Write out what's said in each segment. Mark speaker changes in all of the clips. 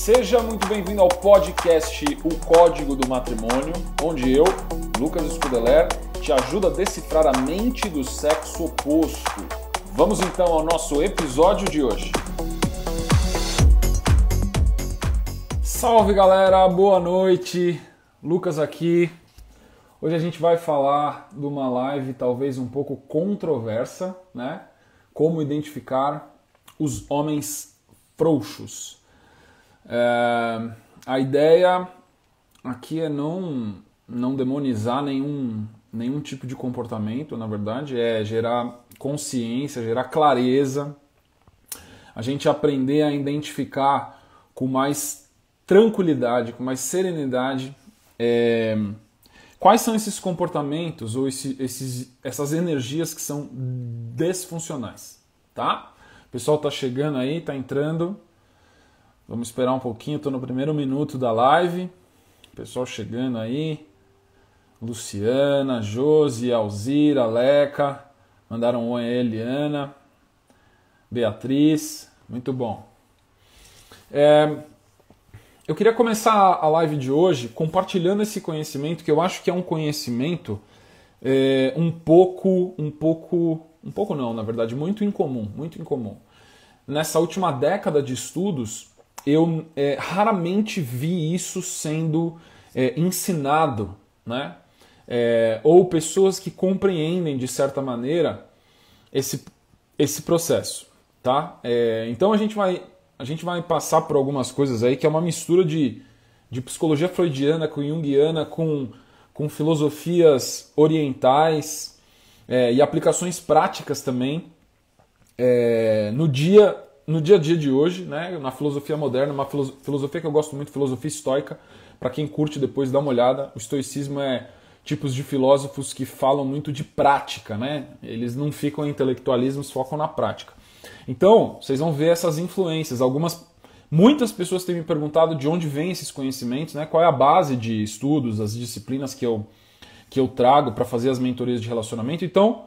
Speaker 1: Seja muito bem-vindo ao podcast O Código do Matrimônio, onde eu, Lucas Scudeler, te ajudo a decifrar a mente do sexo oposto. Vamos então ao nosso episódio de hoje. Salve galera, boa noite, Lucas aqui. Hoje a gente vai falar de uma live talvez um pouco controversa, né? Como identificar os homens frouxos. A ideia aqui é não demonizar nenhum tipo de comportamento, na verdade, é gerar consciência, gerar clareza, a gente aprender a identificar com mais tranquilidade, com mais serenidade, quais são esses comportamentos ou essas energias que são disfuncionais, tá? O pessoal tá chegando aí, tá entrando. Vamos esperar um pouquinho, estou no primeiro minuto da live. O pessoal chegando aí. Luciana, Josi, Alzira, Leca. Mandaram um oi aí, Eliana. Beatriz. Muito bom. Eu queria começar a live de hoje compartilhando esse conhecimento, que eu acho que é um conhecimento na verdade, muito incomum. Nessa última década de estudos, eu raramente vi isso sendo ensinado, né? Ou pessoas que compreendem de certa maneira esse processo, tá? Então a gente vai passar por algumas coisas aí que é uma mistura de psicologia freudiana com junguiana, com filosofias orientais e aplicações práticas também no dia a dia de hoje, né, na filosofia moderna, uma filosofia que eu gosto muito, filosofia estoica. Para quem curte, depois dá uma olhada. O estoicismo é tipos de filósofos que falam muito de prática, né? Eles não ficam em intelectualismo, focam na prática. Então, vocês vão ver essas influências. Muitas pessoas têm me perguntado de onde vêm esses conhecimentos, né? Qual é a base de estudos, as disciplinas que eu trago para fazer as mentorias de relacionamento. Então,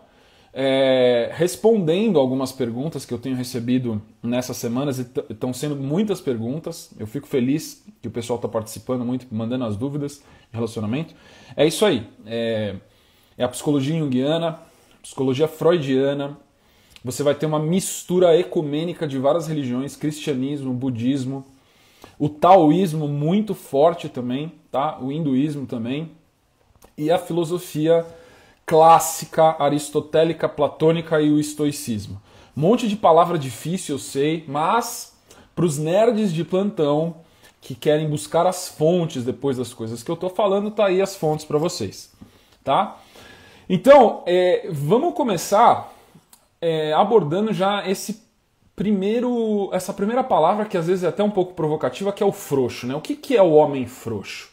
Speaker 1: respondendo algumas perguntas que eu tenho recebido nessas semanas, estão sendo muitas perguntas, eu fico feliz que o pessoal está participando muito, mandando as dúvidas de relacionamento. É isso aí, é a psicologia junguiana, psicologia freudiana, você vai ter uma mistura ecumênica de várias religiões, cristianismo, budismo, o taoísmo muito forte também, tá? O hinduísmo também, e a filosofia clássica, aristotélica, platônica e o estoicismo. Um monte de palavra difícil, eu sei, mas para os nerds de plantão que querem buscar as fontes depois das coisas que eu estou falando, tá aí as fontes para vocês, tá? Então, vamos começar abordando já essa primeira palavra que às vezes é até um pouco provocativa, que é o frouxo, né? O que é o homem frouxo?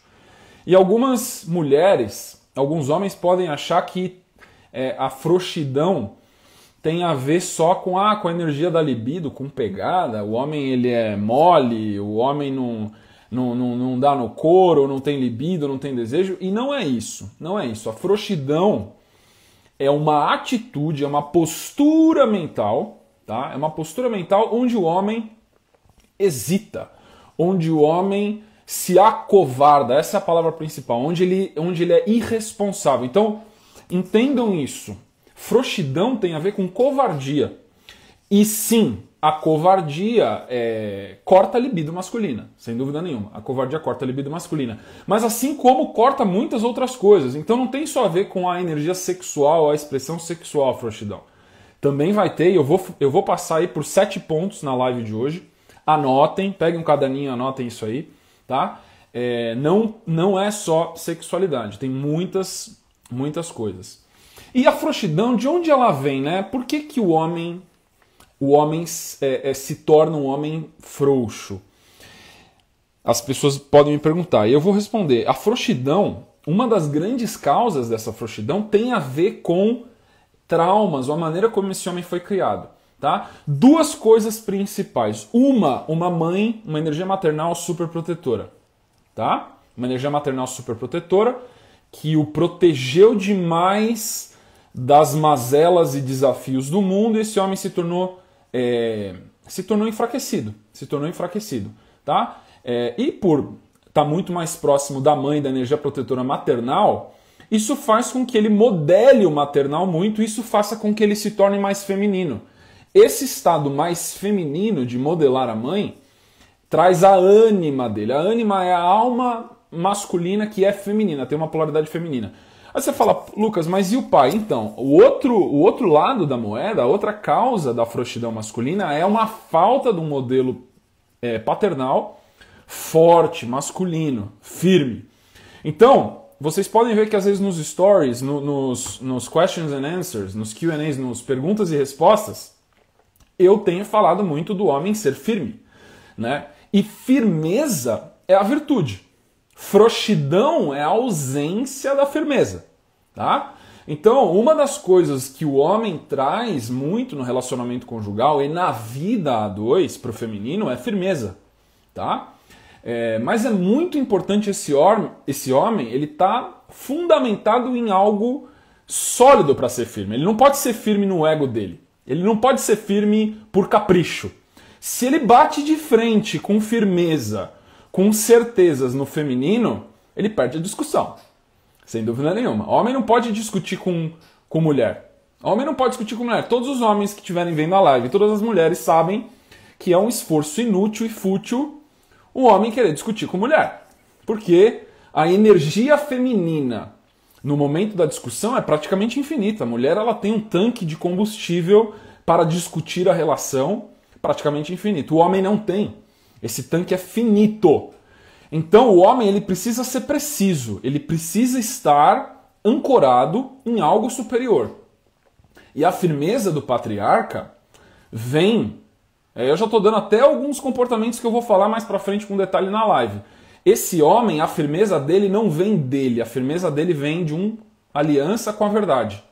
Speaker 1: E algumas mulheres, alguns homens podem achar que a frouxidão tem a ver só com a energia da libido, com pegada. O homem ele é mole, o homem não dá no couro, não tem libido, não tem desejo. E não é isso, não é isso. A frouxidão é uma atitude, é uma postura mental, tá? É uma postura mental onde o homem hesita, onde o homem se acovarda, essa é a palavra principal, onde ele é irresponsável. Então, entendam isso. Frouxidão tem a ver com covardia. E sim, a covardia corta a libido masculina, sem dúvida nenhuma. A covardia corta a libido masculina. Mas assim como corta muitas outras coisas. Então não tem só a ver com a energia sexual, a expressão sexual, a frouxidão. Também vai ter, e eu vou passar aí por 7 pontos na live de hoje. Anotem, peguem um caderninho, anotem isso aí. Tá? Não é só sexualidade, tem muitas coisas. E a frouxidão, de onde ela vem, né? Por que o homem se torna um homem frouxo? As pessoas podem me perguntar, e eu vou responder. A frouxidão, uma das grandes causas dessa frouxidão tem a ver com traumas, ou a maneira como esse homem foi criado. Tá? 2 coisas principais. Uma mãe, uma energia maternal super protetora. Tá? Uma energia maternal super protetora que o protegeu demais das mazelas e desafios do mundo, e esse homem se tornou enfraquecido. tá? E por estar muito mais próximo da mãe, da energia protetora maternal, isso faz com que ele modele o maternal muito, isso faça com que ele se torne mais feminino. Esse estado mais feminino de modelar a mãe traz a ânima dele. A ânima é a alma masculina que é feminina, tem uma polaridade feminina. Aí você fala, Lucas, mas e o pai? Então, o outro lado da moeda, a outra causa da frouxidão masculina é uma falta de um modelo paternal forte, masculino, firme. Então, vocês podem ver que às vezes nos stories, nos questions and answers, nos Q&As, nos perguntas e respostas, eu tenho falado muito do homem ser firme, né? E firmeza é a virtude. Frouxidão é a ausência da firmeza, tá? Então, uma das coisas que o homem traz muito no relacionamento conjugal e na vida a dois para o feminino é firmeza, tá? Mas é muito importante esse homem, ele tá fundamentado em algo sólido para ser firme. Ele não pode ser firme no ego dele. Ele não pode ser firme por capricho. Se ele bate de frente com firmeza, com certezas no feminino, ele perde a discussão. Sem dúvida nenhuma. Homem não pode discutir com mulher. Homem não pode discutir com mulher. Todos os homens que estiverem vendo a live, todas as mulheres sabem que é um esforço inútil e fútil o homem querer discutir com mulher. Porque a energia feminina no momento da discussão é praticamente infinita. A mulher ela tem um tanque de combustível para discutir a relação praticamente infinito. O homem não tem. Esse tanque é finito. Então o homem ele precisa ser preciso. Ele precisa estar ancorado em algo superior. E a firmeza do patriarca vem... Eu já estou dando até alguns comportamentos que eu vou falar mais pra frente com detalhe na live. Esse homem, a firmeza dele não vem dele, a firmeza dele vem de uma aliança com a verdade.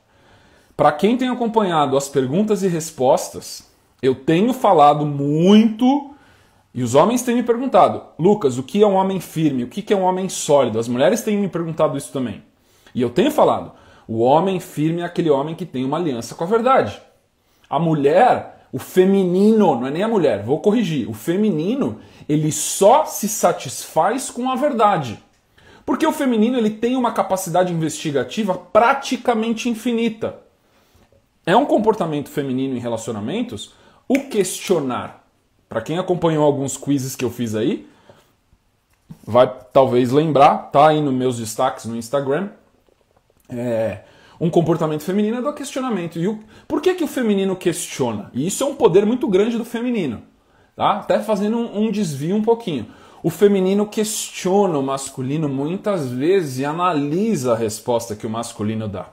Speaker 1: Para quem tem acompanhado as perguntas e respostas, eu tenho falado muito, e os homens têm me perguntado, Lucas, o que é um homem firme? O que é um homem sólido? As mulheres têm me perguntado isso também. E eu tenho falado, o homem firme é aquele homem que tem uma aliança com a verdade. A mulher... O feminino, não é nem a mulher, vou corrigir. O feminino, ele só se satisfaz com a verdade. Porque o feminino ele tem uma capacidade investigativa praticamente infinita. É um comportamento feminino em relacionamentos o questionar. Para quem acompanhou alguns quizzes que eu fiz aí, vai talvez lembrar, tá aí nos meus destaques no Instagram. Um comportamento feminino é do questionamento. E por que o feminino questiona? E isso é um poder muito grande do feminino. Tá? Até fazendo um desvio um pouquinho. O feminino questiona o masculino muitas vezes e analisa a resposta que o masculino dá.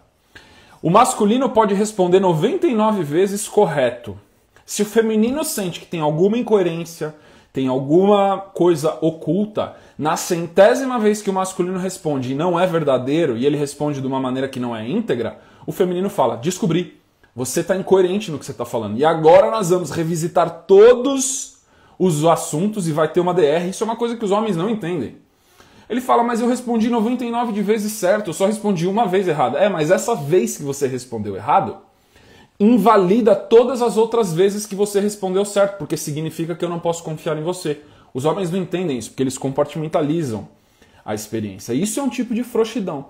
Speaker 1: O masculino pode responder 99 vezes correto. Se o feminino sente que tem alguma incoerência, tem alguma coisa oculta, na 100ª vez que o masculino responde e não é verdadeiro, e ele responde de uma maneira que não é íntegra, o feminino fala, descobri, você está incoerente no que você está falando. E agora nós vamos revisitar todos os assuntos e vai ter uma DR. Isso é uma coisa que os homens não entendem. Ele fala, mas eu respondi 99 de vezes certo, eu só respondi uma vez errado. Mas essa vez que você respondeu errado, invalida todas as outras vezes que você respondeu certo, porque significa que eu não posso confiar em você. Os homens não entendem isso, porque eles compartimentalizam a experiência. Isso é um tipo de frouxidão.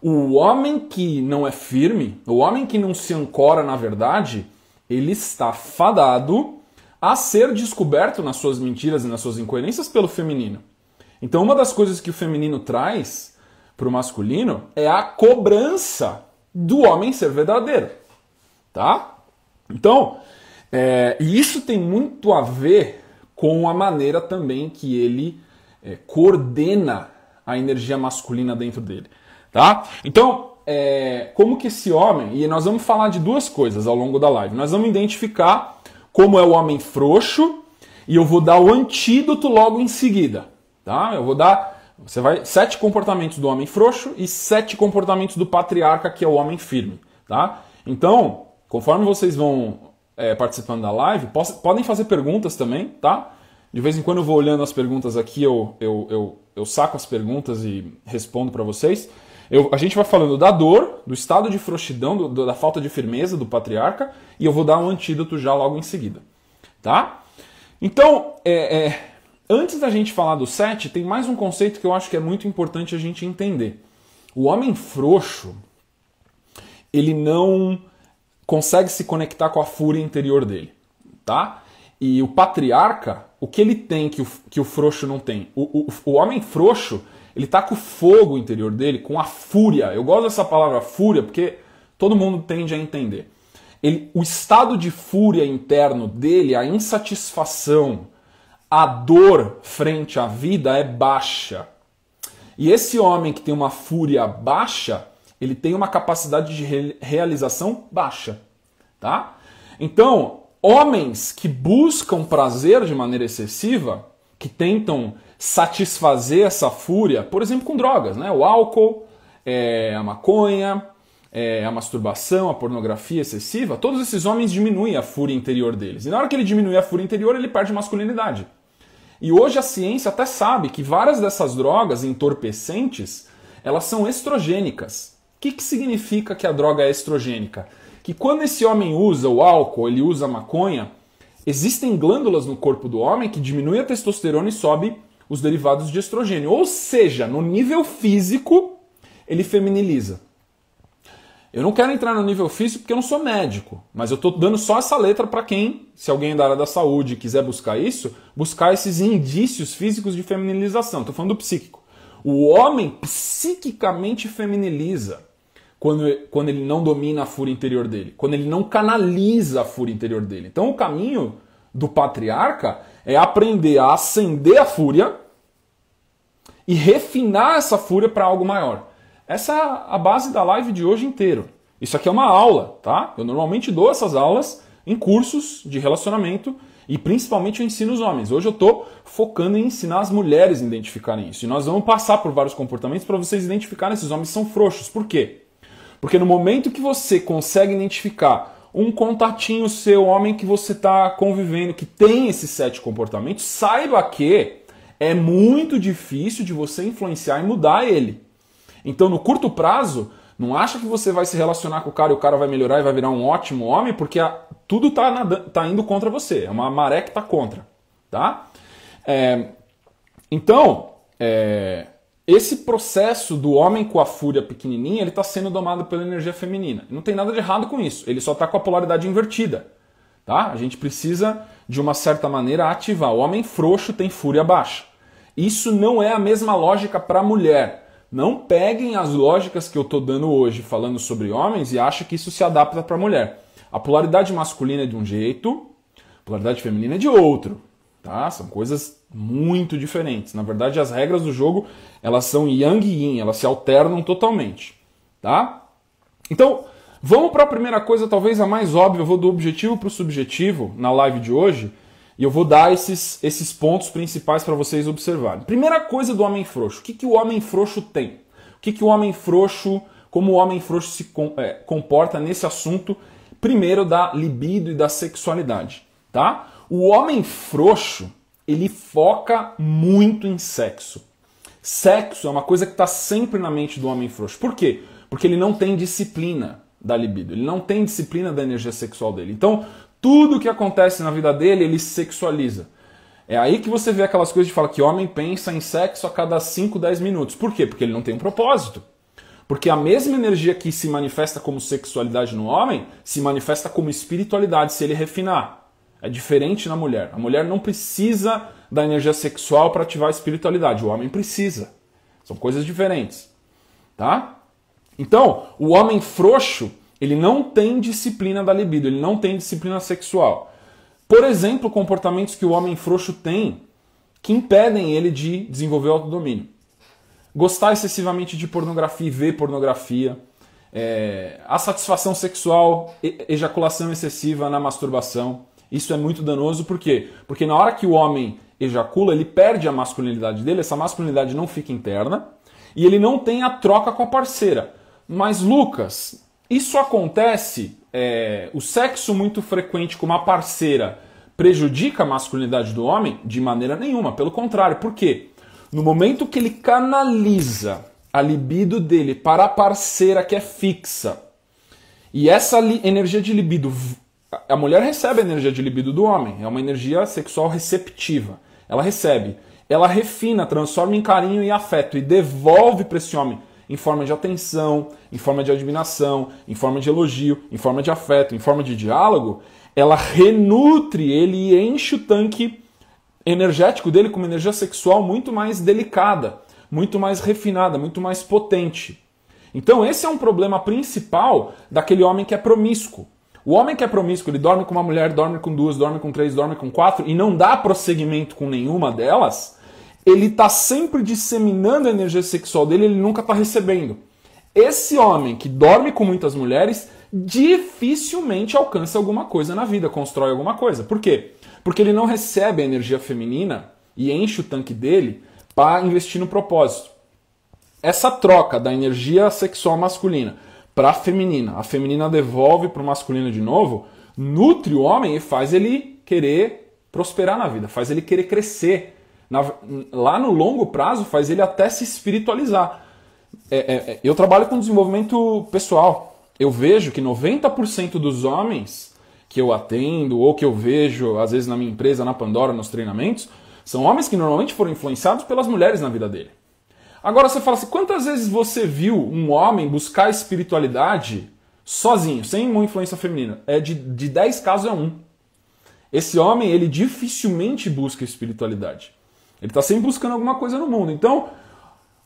Speaker 1: O homem que não é firme, o homem que não se ancora na verdade, ele está fadado a ser descoberto nas suas mentiras e nas suas incoerências pelo feminino. Então uma das coisas que o feminino traz para o masculino é a cobrança do homem ser verdadeiro. Tá? Então, e isso tem muito a ver com a maneira também que ele coordena a energia masculina dentro dele. Tá? Então, como que esse homem, e nós vamos falar de duas coisas ao longo da live, nós vamos identificar como é o homem frouxo e eu vou dar o antídoto logo em seguida. Tá? Eu vou dar 7 comportamentos do homem frouxo e 7 comportamentos do patriarca, que é o homem firme. Tá? Então, conforme vocês vão participando da live, podem fazer perguntas também, tá? De vez em quando eu vou olhando as perguntas aqui, eu saco as perguntas e respondo para vocês. A gente vai falando da dor, do estado de frouxidão, da falta de firmeza do patriarca, e eu vou dar um antídoto já logo em seguida, tá? Então, Antes da gente falar do 7, tem mais um conceito que eu acho que é muito importante a gente entender. O homem frouxo, ele não consegue se conectar com a fúria interior dele, tá? E o patriarca, o que ele tem que o frouxo não tem? O homem frouxo, ele tá com o fogo interior dele, com a fúria. Eu gosto dessa palavra fúria porque todo mundo tende a entender. O estado de fúria interno dele, a insatisfação, a dor frente à vida é baixa. E esse homem que tem uma fúria baixa, ele tem uma capacidade de realização baixa, tá? Então, homens que buscam prazer de maneira excessiva, que tentam satisfazer essa fúria, por exemplo, com drogas, né? O álcool, a maconha, a masturbação, a pornografia excessiva, todos esses homens diminuem a fúria interior deles. E na hora que ele diminui a fúria interior, ele perde masculinidade. E hoje a ciência até sabe que várias dessas drogas entorpecentes, elas são estrogênicas. O que significa que a droga é estrogênica? Que quando esse homem usa o álcool, ele usa a maconha, existem glândulas no corpo do homem que diminuem a testosterona e sobe os derivados de estrogênio. Ou seja, no nível físico, ele feminiliza. Eu não quero entrar no nível físico porque eu não sou médico, mas eu estou dando só essa letra para quem, se alguém da área da saúde quiser buscar isso, buscar esses indícios físicos de feminilização. Estou falando do psíquico. O homem psiquicamente feminiliza quando ele não domina a fúria interior dele, quando ele não canaliza a fúria interior dele. Então o caminho do patriarca é aprender a acender a fúria e refinar essa fúria para algo maior. Essa é a base da live de hoje inteiro. Isso aqui é uma aula, tá? Eu normalmente dou essas aulas em cursos de relacionamento e principalmente eu ensino os homens. Hoje eu estou focando em ensinar as mulheres a identificarem isso. E nós vamos passar por vários comportamentos para vocês identificarem esses homens que são frouxos. Por quê? Porque no momento que você consegue identificar um contatinho seu, homem que você está convivendo, que tem esses 7 comportamentos, saiba que é muito difícil de você influenciar e mudar ele. Então, no curto prazo, não acha que você vai se relacionar com o cara e o cara vai melhorar e vai virar um ótimo homem, porque tudo tá indo contra você. É uma maré que tá contra. Tá? Então, esse processo do homem com a fúria pequenininha, ele está sendo domado pela energia feminina. Não tem nada de errado com isso. Ele só está com a polaridade invertida. Tá? A gente precisa, de uma certa maneira, ativar. O homem frouxo tem fúria baixa. Isso não é a mesma lógica para a mulher. Não peguem as lógicas que eu estou dando hoje falando sobre homens e achem que isso se adapta para a mulher. A polaridade masculina é de um jeito, a polaridade feminina é de outro. Tá? São coisas muito diferentes. Na verdade, as regras do jogo elas são yang e yin, elas se alternam totalmente. Tá? Então, vamos para a primeira coisa, talvez a mais óbvia. Eu vou do objetivo para o subjetivo na live de hoje. E eu vou dar esses pontos principais para vocês observarem. Primeira coisa do homem frouxo. O que o homem frouxo tem? O que o homem frouxo, como o homem frouxo se comporta nesse assunto, primeiro da libido e da sexualidade. Tá? O homem frouxo, ele foca muito em sexo. Sexo é uma coisa que está sempre na mente do homem frouxo. Por quê? Porque ele não tem disciplina da libido. Ele não tem disciplina da energia sexual dele. Então, tudo que acontece na vida dele, ele sexualiza. É aí que você vê aquelas coisas de falar que homem pensa em sexo a cada 5, 10 minutos. Por quê? Porque ele não tem um propósito. Porque a mesma energia que se manifesta como sexualidade no homem, se manifesta como espiritualidade se ele refinar. É diferente na mulher. A mulher não precisa da energia sexual para ativar a espiritualidade. O homem precisa. São coisas diferentes. Tá? Então, o homem frouxo, ele não tem disciplina da libido, ele não tem disciplina sexual. Por exemplo, comportamentos que o homem frouxo tem que impedem ele de desenvolver o autodomínio. Gostar excessivamente de pornografia e ver pornografia. A satisfação sexual, ejaculação excessiva na masturbação. Isso é muito danoso, por quê? Porque na hora que o homem ejacula, ele perde a masculinidade dele, essa masculinidade não fica interna, e ele não tem a troca com a parceira. Mas, Lucas, isso acontece, o sexo muito frequente com uma parceira prejudica a masculinidade do homem? De maneira nenhuma, pelo contrário. Por quê? No momento que ele canaliza a libido dele para a parceira que é fixa, e essa energia de libido, a mulher recebe a energia de libido do homem, é uma energia sexual receptiva. ela recebe. Ela refina, transforma em carinho e afeto e devolve para esse homem em forma de atenção, em forma de admiração, em forma de elogio, em forma de afeto, em forma de diálogo. Ela renutre ele e enche o tanque energético dele com uma energia sexual muito mais delicada, muito mais refinada, muito mais potente. Então esse é um problema principal daquele homem que é promíscuo. O homem que é promíscuo, ele dorme com uma mulher, dorme com duas, dorme com três, dorme com quatro e não dá prosseguimento com nenhuma delas, ele está sempre disseminando a energia sexual dele, ele nunca está recebendo. Esse homem que dorme com muitas mulheres dificilmente alcança alguma coisa na vida, constrói alguma coisa. Por quê? Porque ele não recebe a energia feminina e enche o tanque dele para investir no propósito. Essa troca da energia sexual masculina para a feminina devolve para o masculino de novo, nutre o homem e faz ele querer prosperar na vida, faz ele querer crescer. Lá no longo prazo faz ele até se espiritualizar. Eu trabalho com desenvolvimento pessoal. Eu vejo que 90% dos homens que eu atendo ou que eu vejo, às vezes na minha empresa, na Pandora, nos treinamentos, são homens que normalmente foram influenciados pelas mulheres na vida dele. Agora você fala assim, quantas vezes você viu um homem buscar espiritualidade sozinho, sem uma influência feminina? De 10 casos é um. Esse homem, ele dificilmente busca espiritualidade. Ele está sempre buscando alguma coisa no mundo. Então,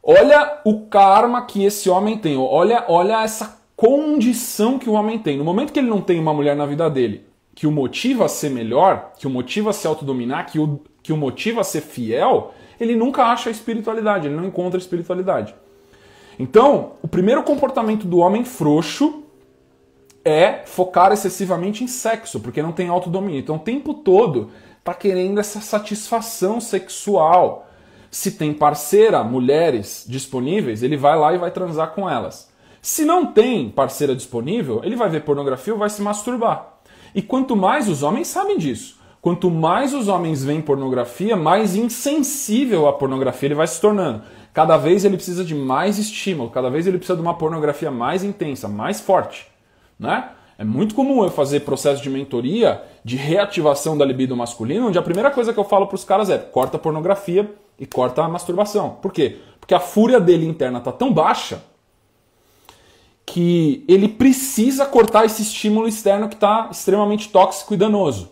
Speaker 1: olha o karma que esse homem tem. Olha essa condição que o homem tem. No momento que ele não tem uma mulher na vida dele que o motiva a ser melhor, que o motiva a se autodominar, que o motiva a ser fiel, ele nunca acha a espiritualidade, ele não encontra a espiritualidade. Então, o primeiro comportamento do homem frouxo é focar excessivamente em sexo, porque não tem autodomínio. Então, o tempo todo está querendo essa satisfação sexual. Se tem parceira, mulheres disponíveis, ele vai lá e vai transar com elas. Se não tem parceira disponível, ele vai ver pornografia ou vai se masturbar. E quanto mais os homens sabem disso, quanto mais os homens veem pornografia, mais insensível à pornografia ele vai se tornando. Cada vez ele precisa de mais estímulo, cada vez ele precisa de uma pornografia mais intensa, mais forte, né? É muito comum eu fazer processo de mentoria de reativação da libido masculina, onde a primeira coisa que eu falo para os caras é corta a pornografia e corta a masturbação. Por quê? Porque a fúria dele interna está tão baixa que ele precisa cortar esse estímulo externo que está extremamente tóxico e danoso.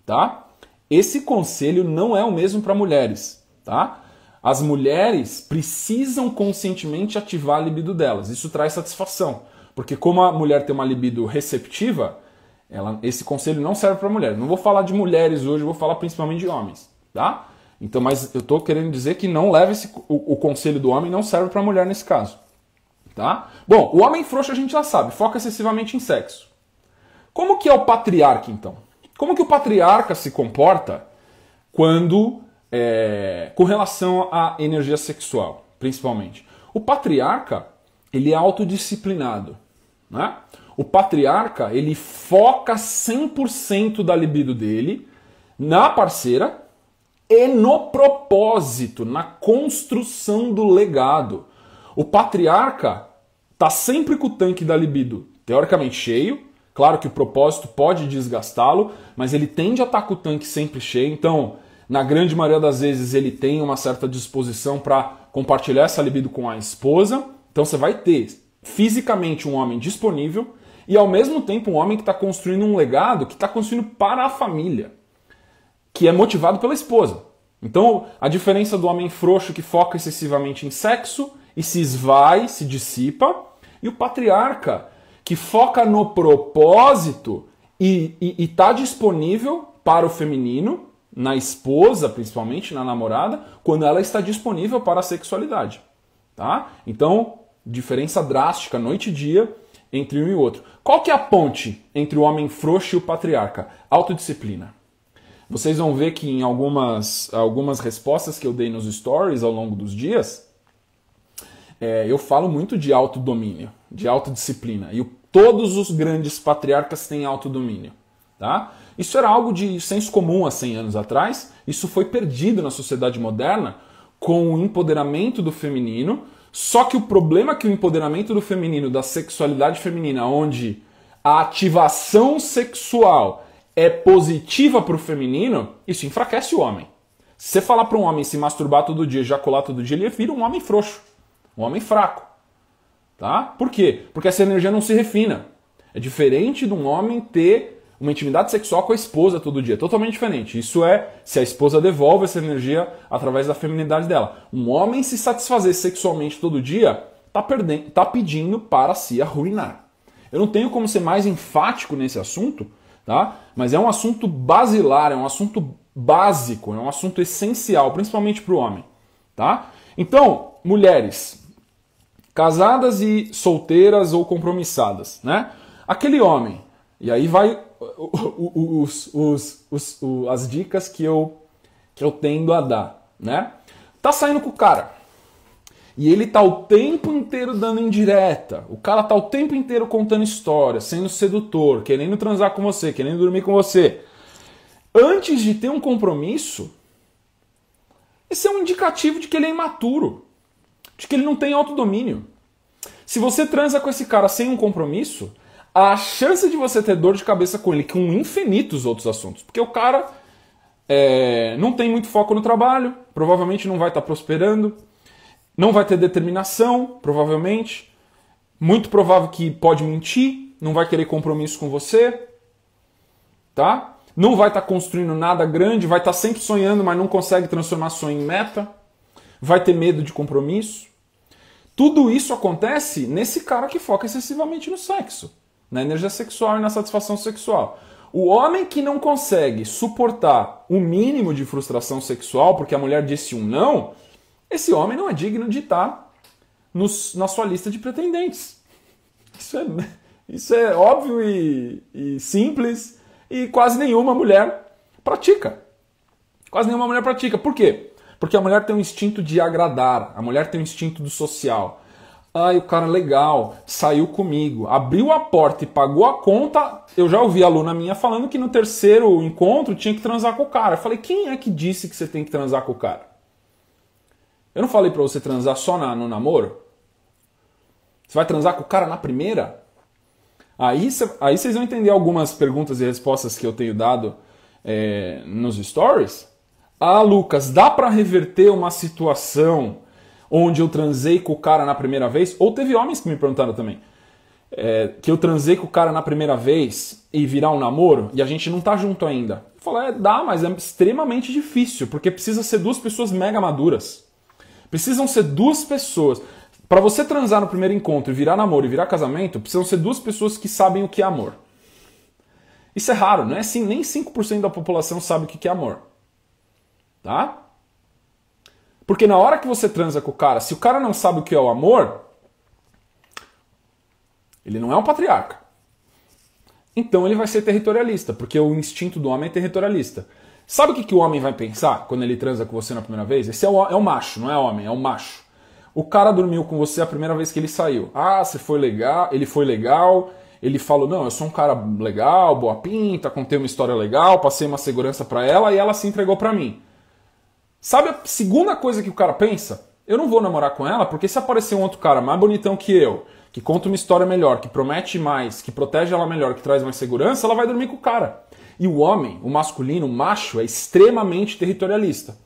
Speaker 1: Tá? Esse conselho não é o mesmo para mulheres. Tá? As mulheres precisam conscientemente ativar a libido delas. Isso traz satisfação. Porque como a mulher tem uma libido receptiva, esse conselho não serve para mulher. Não vou falar de mulheres hoje, vou falar principalmente de homens. Tá? Então, mas eu estou querendo dizer que não leva o conselho do homem não serve para mulher nesse caso. Tá? Bom, o homem frouxo a gente já sabe, foca excessivamente em sexo. Como que é o patriarca, então? Como que o patriarca se comporta quando com relação à energia sexual, principalmente? O patriarca, ele é autodisciplinado. Né? O patriarca, ele foca 100% da libido dele na parceira e no propósito, na construção do legado. O patriarca está sempre com o tanque da libido teoricamente cheio. Claro que o propósito pode desgastá-lo, mas ele tende a estar com o tanque sempre cheio. Então, na grande maioria das vezes, ele tem uma certa disposição para compartilhar essa libido com a esposa. Então, você vai ter fisicamente um homem disponível e, ao mesmo tempo, um homem que está construindo um legado, que está construindo para a família, que é motivado pela esposa. Então, a diferença do homem frouxo que foca excessivamente em sexo e se esvai, se dissipa, e o patriarca que foca no propósito e está disponível para o feminino, na esposa principalmente, na namorada, quando ela está disponível para a sexualidade. Tá? Então, diferença drástica, noite e dia, entre um e outro. Qual que é a ponte entre o homem frouxo e o patriarca? Autodisciplina. Vocês vão ver que em algumas respostas que eu dei nos stories ao longo dos dias, eu falo muito de autodomínio, de autodisciplina. E todos os grandes patriarcas têm autodomínio. Tá? Isso era algo de senso comum há 100 anos atrás. Isso foi perdido na sociedade moderna com o empoderamento do feminino. Só que o problema é que o empoderamento do feminino, da sexualidade feminina, onde a ativação sexual é positiva para o feminino, isso enfraquece o homem. Se você falar para um homem se masturbar todo dia, ejacular todo dia, ele vira um homem frouxo, um homem fraco. Tá? Por quê? Porque essa energia não se refina. É diferente de um homem ter uma intimidade sexual com a esposa todo dia. Totalmente diferente. Isso é se a esposa devolve essa energia através da feminilidade dela. Um homem se satisfazer sexualmente todo dia tá pedindo para se arruinar. Eu não tenho como ser mais enfático nesse assunto, tá? Mas é um assunto basilar, é um assunto básico, é um assunto essencial, principalmente para o homem. Tá? Então, mulheres, casadas e solteiras ou compromissadas, né? Aquele homem, e aí vai as dicas que eu tendo a dar, né? Tá saindo com o cara e ele tá o tempo inteiro dando indireta, o cara tá o tempo inteiro contando história, sendo sedutor, querendo transar com você, querendo dormir com você. Antes de ter um compromisso, esse é um indicativo de que ele é imaturo, de que ele não tem autodomínio. Se você transa com esse cara sem um compromisso, a chance de você ter dor de cabeça com ele, com infinitos outros assuntos, porque o cara não tem muito foco no trabalho, provavelmente não vai estar prosperando, não vai ter determinação, provavelmente, muito provável que pode mentir, não vai querer compromisso com você, tá? Não vai estar construindo nada grande, vai estar sempre sonhando, mas não consegue transformar sonho em meta, vai ter medo de compromisso. Tudo isso acontece nesse cara que foca excessivamente no sexo, na energia sexual e na satisfação sexual. O homem que não consegue suportar o mínimo de frustração sexual porque a mulher disse um não, esse homem não é digno de estar na sua lista de pretendentes. Isso é óbvio e simples e quase nenhuma mulher pratica. Quase nenhuma mulher pratica. Por quê? Porque a mulher tem um instinto de agradar, a mulher tem um instinto do social. Ai, o cara legal, saiu comigo, abriu a porta e pagou a conta. Eu já ouvi aluna minha falando que no terceiro encontro tinha que transar com o cara. Eu falei, quem é que disse que você tem que transar com o cara? Eu não falei pra você transar só no namoro? Você vai transar com o cara na primeira? Aí vocês vão entender algumas perguntas e respostas que eu tenho dado nos stories. Ah, Lucas, dá pra reverter uma situação onde eu transei com o cara na primeira vez? Ou teve homens que me perguntaram também. Que eu transei com o cara na primeira vez e virar um namoro e a gente não tá junto ainda. Eu falei, dá, mas é extremamente difícil, porque precisa ser duas pessoas mega maduras. Precisam ser duas pessoas. Para você transar no primeiro encontro e virar namoro e virar casamento, precisam ser duas pessoas que sabem o que é amor. Isso é raro, não é assim, nem 5% da população sabe o que é amor. Tá? Porque na hora que você transa com o cara, se o cara não sabe o que é o amor, ele não é um patriarca. Então ele vai ser territorialista, porque o instinto do homem é territorialista. Sabe o que o homem vai pensar quando ele transa com você na primeira vez? Esse é o macho, não é homem, é o macho. O cara dormiu com você a primeira vez que ele saiu. Ah, você foi legal, ele foi legal, ele falou, não, eu sou um cara legal, boa pinta, contei uma história legal, passei uma segurança pra ela e ela se entregou pra mim. Sabe a segunda coisa que o cara pensa? Eu não vou namorar com ela porque se aparecer um outro cara mais bonitão que eu, que conta uma história melhor, que promete mais, que protege ela melhor, que traz mais segurança, ela vai dormir com o cara. E o homem, o masculino, o macho, é extremamente territorialista.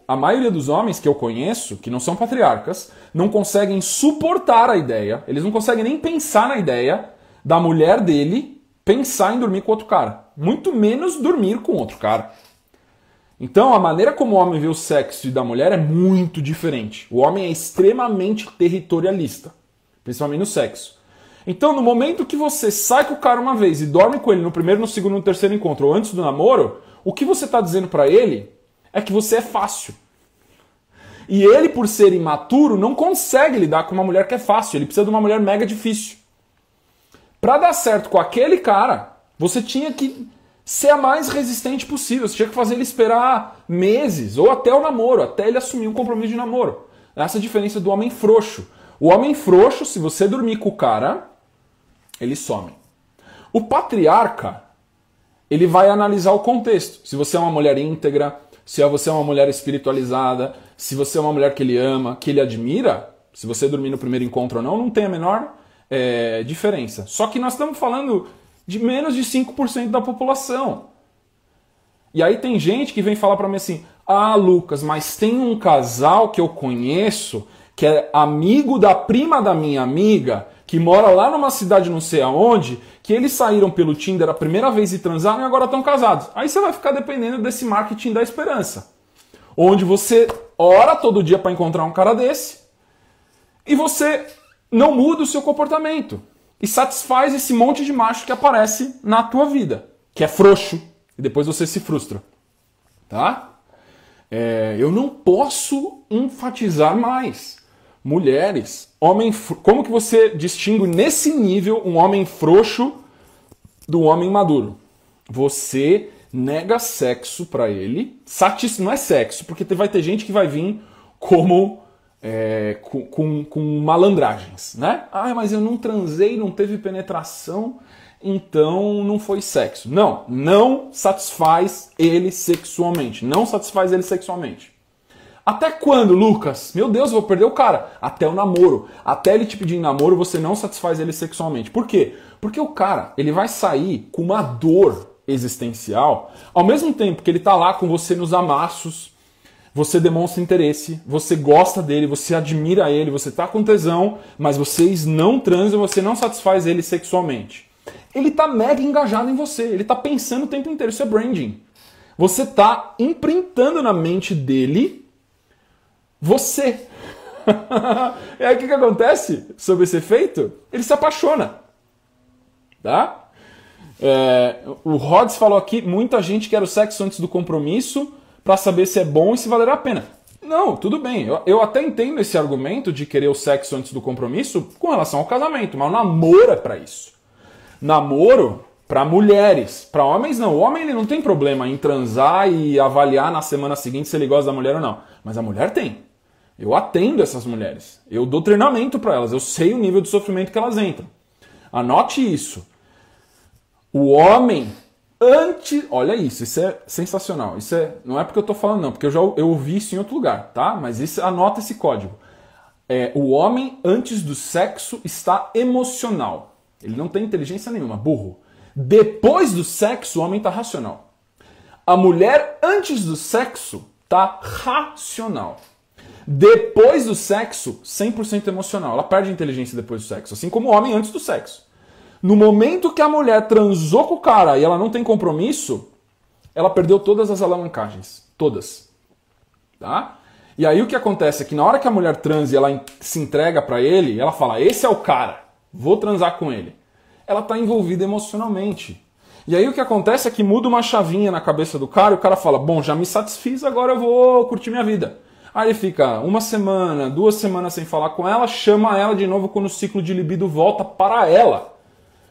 Speaker 1: A maioria dos homens que eu conheço, que não são patriarcas, não conseguem suportar a ideia, eles não conseguem nem pensar na ideia da mulher dele pensar em dormir com outro cara. Muito menos dormir com outro cara. Então, a maneira como o homem vê o sexo da mulher é muito diferente. O homem é extremamente territorialista, principalmente no sexo. Então, no momento que você sai com o cara uma vez e dorme com ele no primeiro, no segundo, no terceiro encontro, ou antes do namoro, o que você está dizendo para ele é que você é fácil. E ele, por ser imaturo, não consegue lidar com uma mulher que é fácil. Ele precisa de uma mulher mega difícil. Para dar certo com aquele cara, você tinha que ser a mais resistente possível. Você tinha que fazer ele esperar meses, ou até o namoro, até ele assumir um compromisso de namoro. Essa é a diferença do homem frouxo. O homem frouxo, se você dormir com o cara, ele some. O patriarca, ele vai analisar o contexto. Se você é uma mulher íntegra, se você é uma mulher espiritualizada, se você é uma mulher que ele ama, que ele admira, se você dormir no primeiro encontro ou não, não tem a menor diferença. Só que nós estamos falando de menos de 5% da população. E aí tem gente que vem falar pra mim assim, Ah, Lucas, mas tem um casal que eu conheço que é amigo da prima da minha amiga, que mora lá numa cidade não sei aonde, que eles saíram pelo Tinder a primeira vez e transaram e agora estão casados. Aí você vai ficar dependendo desse marketing da esperança, onde você ora todo dia para encontrar um cara desse e você não muda o seu comportamento e satisfaz esse monte de macho que aparece na tua vida, que é frouxo, e depois você se frustra. Tá? Eu não posso enfatizar mais. Mulheres, como que você distingue nesse nível um homem frouxo do homem maduro? Você nega sexo pra ele. Não é sexo, porque vai ter gente que vai vir como com malandragens, né? Ah, mas eu não transei, não teve penetração, então não foi sexo. Não satisfaz ele sexualmente. Não satisfaz ele sexualmente. Até quando, Lucas? Meu Deus, eu vou perder o cara. Até o namoro. Até ele te pedir em namoro, você não satisfaz ele sexualmente. Por quê? Porque o cara, ele vai sair com uma dor existencial, ao mesmo tempo que ele tá lá com você nos amassos, você demonstra interesse, você gosta dele, você admira ele, você tá com tesão, mas vocês não transam, você não satisfaz ele sexualmente. Ele tá mega engajado em você, ele tá pensando o tempo inteiro, isso é branding. Você tá imprintando na mente dele você. E aí o que acontece sobre esse efeito? Ele se apaixona. Tá? O Rods falou aqui, muita gente quer o sexo antes do compromisso para saber se é bom e se valerá a pena. Não, tudo bem. Eu até entendo esse argumento de querer o sexo antes do compromisso com relação ao casamento, mas o namoro é para isso. Namoro para mulheres, para homens não. O homem ele não tem problema em transar e avaliar na semana seguinte se ele gosta da mulher ou não. Mas a mulher tem. Eu atendo essas mulheres. Eu dou treinamento para elas. Eu sei o nível de sofrimento que elas entram. Anote isso. O homem, olha isso é sensacional. Não é porque eu estou falando não, porque eu ouvi isso em outro lugar, tá? Mas anota esse código. O homem, antes do sexo, está emocional. Ele não tem inteligência nenhuma, burro. Depois do sexo, o homem está racional. A mulher, antes do sexo, está racional. Depois do sexo, 100% emocional. Ela perde a inteligência depois do sexo, assim como o homem antes do sexo. No momento que a mulher transou com o cara e ela não tem compromisso, ela perdeu todas as alavancagens. Todas. Tá? E aí o que acontece é que na hora que a mulher transa e ela se entrega pra ele, ela fala, esse é o cara, vou transar com ele. Ela tá envolvida emocionalmente. E aí o que acontece é que muda uma chavinha na cabeça do cara e o cara fala, bom, já me satisfiz, agora eu vou curtir minha vida. Aí ele fica 1 semana, 2 semanas sem falar com ela, chama ela de novo quando o ciclo de libido volta para ela.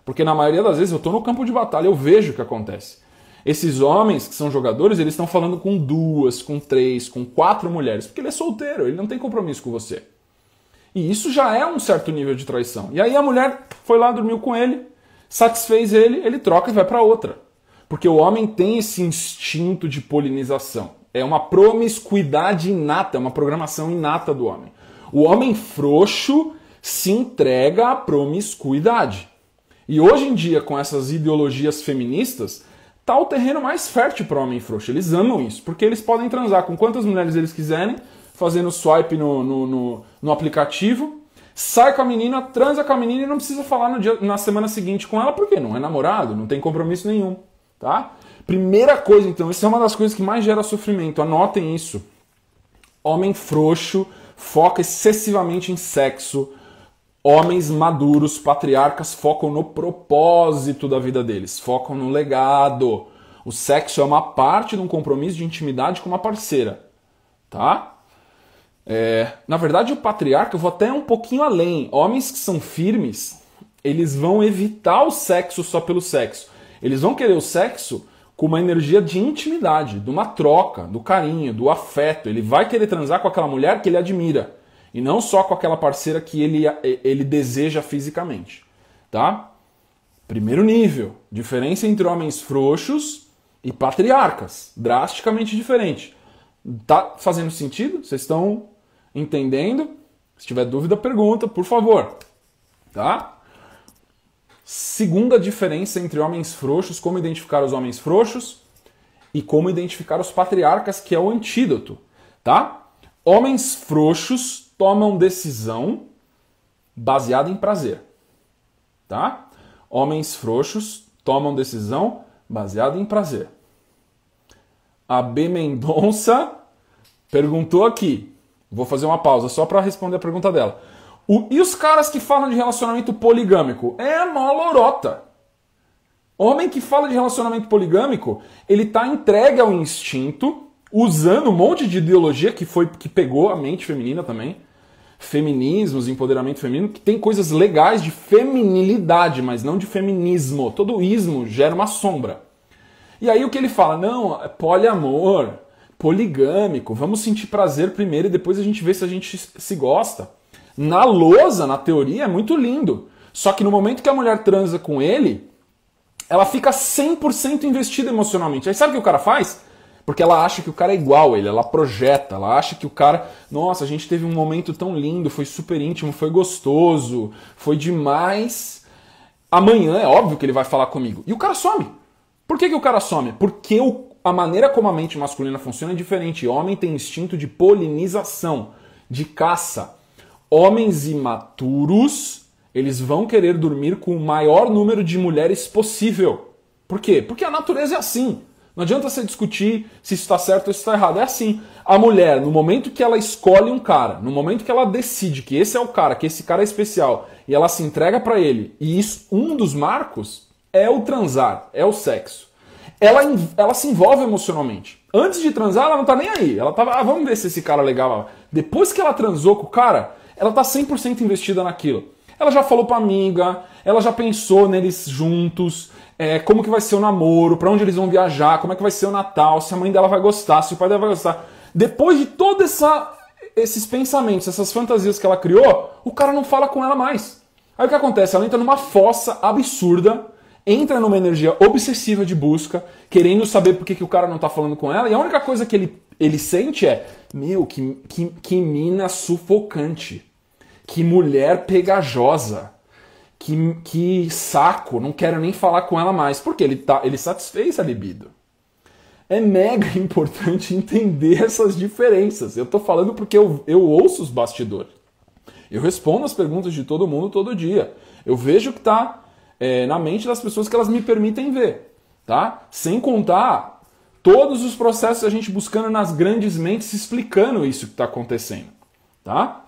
Speaker 1: Porque na maioria das vezes eu estou no campo de batalha, eu vejo o que acontece. Esses homens que são jogadores, eles estão falando com 2, com 3, com 4 mulheres, porque ele é solteiro, ele não tem compromisso com você. E isso já é um certo nível de traição. E aí a mulher foi lá, dormiu com ele, satisfez ele, ele troca e vai para outra. Porque o homem tem esse instinto de polinização. É uma promiscuidade inata, é uma programação inata do homem. O homem frouxo se entrega à promiscuidade. E hoje em dia, com essas ideologias feministas, tá o terreno mais fértil para o homem frouxo. Eles amam isso, porque eles podem transar com quantas mulheres eles quiserem, fazendo swipe no aplicativo, sai com a menina, transa com a menina e não precisa falar na semana seguinte com ela, porque não é namorado, não tem compromisso nenhum. Tá? Primeira coisa, então, essa é uma das coisas que mais gera sofrimento. Anotem isso. Homem frouxo foca excessivamente em sexo. Homens maduros, patriarcas, focam no propósito da vida deles. Focam no legado. O sexo é uma parte de um compromisso de intimidade com uma parceira. Tá? Na verdade, o patriarca, eu vou até um pouquinho além. Homens que são firmes, eles vão evitar o sexo só pelo sexo. Eles vão querer o sexo com uma energia de intimidade, de uma troca, do carinho, do afeto. Ele vai querer transar com aquela mulher que ele admira. E não só com aquela parceira que ele deseja fisicamente. Tá? Primeiro nível. Diferença entre homens frouxos e patriarcas. Drasticamente diferente. Tá fazendo sentido? Vocês estão entendendo? Se tiver dúvida, pergunta, por favor. Tá? Segunda diferença entre homens frouxos, como identificar os homens frouxos? e como identificar os patriarcas, que é o antídoto, tá? Homens frouxos tomam decisão baseada em prazer, tá? Homens frouxos tomam decisão baseada em prazer. A B. Mendonça perguntou aqui, vou fazer uma pausa só para responder a pergunta dela. E os caras que falam de relacionamento poligâmico? É a mó lorota. Homem que fala de relacionamento poligâmico, ele tá entregue ao instinto, usando um monte de ideologia que pegou a mente feminina também. Feminismos, empoderamento feminino, que tem coisas legais de feminilidade, mas não de feminismo. Todo ismo gera uma sombra. E aí o que ele fala? Não, é poliamor, poligâmico, vamos sentir prazer primeiro e depois a gente vê se a gente se gosta. Na lousa, na teoria, é muito lindo. Só que no momento que a mulher transa com ele, ela fica 100% investida emocionalmente. Aí sabe o que o cara faz? Porque ela acha que o cara é igual a ele, ela projeta, ela acha que o cara... Nossa, a gente teve um momento tão lindo, foi super íntimo, foi gostoso, foi demais. Amanhã é óbvio que ele vai falar comigo. E o cara some. Por que o cara some? Porque a maneira como a mente masculina funciona é diferente. O homem tem instinto de polinização, de caça. Homens imaturos, eles vão querer dormir com o maior número de mulheres possível. Por quê? Porque a natureza é assim. Não adianta você discutir se isso está certo ou se está errado. É assim. A mulher, no momento que ela escolhe um cara, no momento que ela decide que esse é o cara, que esse cara é especial, e ela se entrega para ele, e isso, um dos marcos é o transar, é o sexo. Ela se envolve emocionalmente. Antes de transar, ela não tá nem aí. Ela tava, vamos ver se esse cara é legal. Depois que ela transou com o cara, ela tá 100% investida naquilo. Ela já falou pra amiga, ela já pensou neles juntos, como que vai ser o namoro, pra onde eles vão viajar, como é que vai ser o Natal, se a mãe dela vai gostar, se o pai dela vai gostar. Depois de todos esses pensamentos, essas fantasias que ela criou, o cara não fala com ela mais. Aí o que acontece? Ela entra numa fossa absurda, entra numa energia obsessiva de busca, querendo saber por que o cara não tá falando com ela, e a única coisa que ele sente é, meu, que mina sufocante, que mulher pegajosa, que saco, não quero nem falar com ela mais, porque ele satisfez a libido. É mega importante entender essas diferenças. Eu tô falando porque eu ouço os bastidores. Eu respondo as perguntas de todo mundo todo dia. Eu vejo o que tá na mente das pessoas que elas me permitem ver, tá? Sem contar todos os processos a gente buscando nas grandes mentes explicando isso que está acontecendo, tá?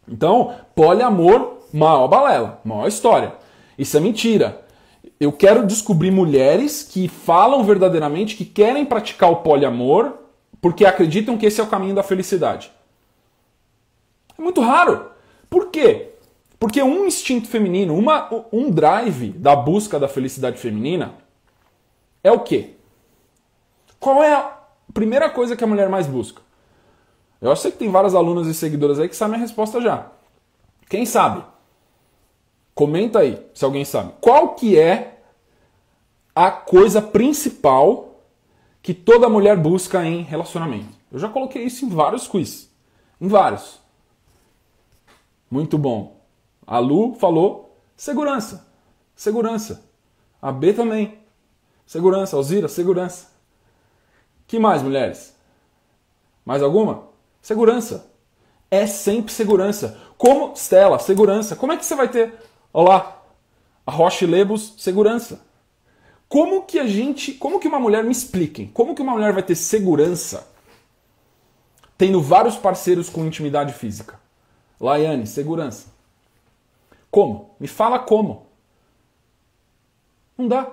Speaker 1: Então, poliamor, maior balela, maior história. Isso é mentira. Eu quero descobrir mulheres que falam verdadeiramente que querem praticar o poliamor porque acreditam que esse é o caminho da felicidade. É muito raro. Por quê? Porque um instinto feminino, um drive da busca da felicidade feminina é o quê? Qual é a primeira coisa que a mulher mais busca? Eu sei que tem várias alunas e seguidoras aí que sabem a resposta já. Quem sabe? Comenta aí se alguém sabe. Qual que é a coisa principal que toda mulher busca em relacionamento? Eu já coloquei isso em vários quiz. Em vários. Muito bom. A Lu falou segurança. Segurança. A B também. Segurança. Alzira, segurança. Que mais, mulheres? Mais alguma? Segurança. É sempre segurança. Como, Stella, segurança. Como é que você vai ter? Olá, a Roche Lebos, segurança. Como que uma mulher, me expliquem, como que uma mulher vai ter segurança tendo vários parceiros com intimidade física? Laiane, segurança. Como? Me fala como. Não dá.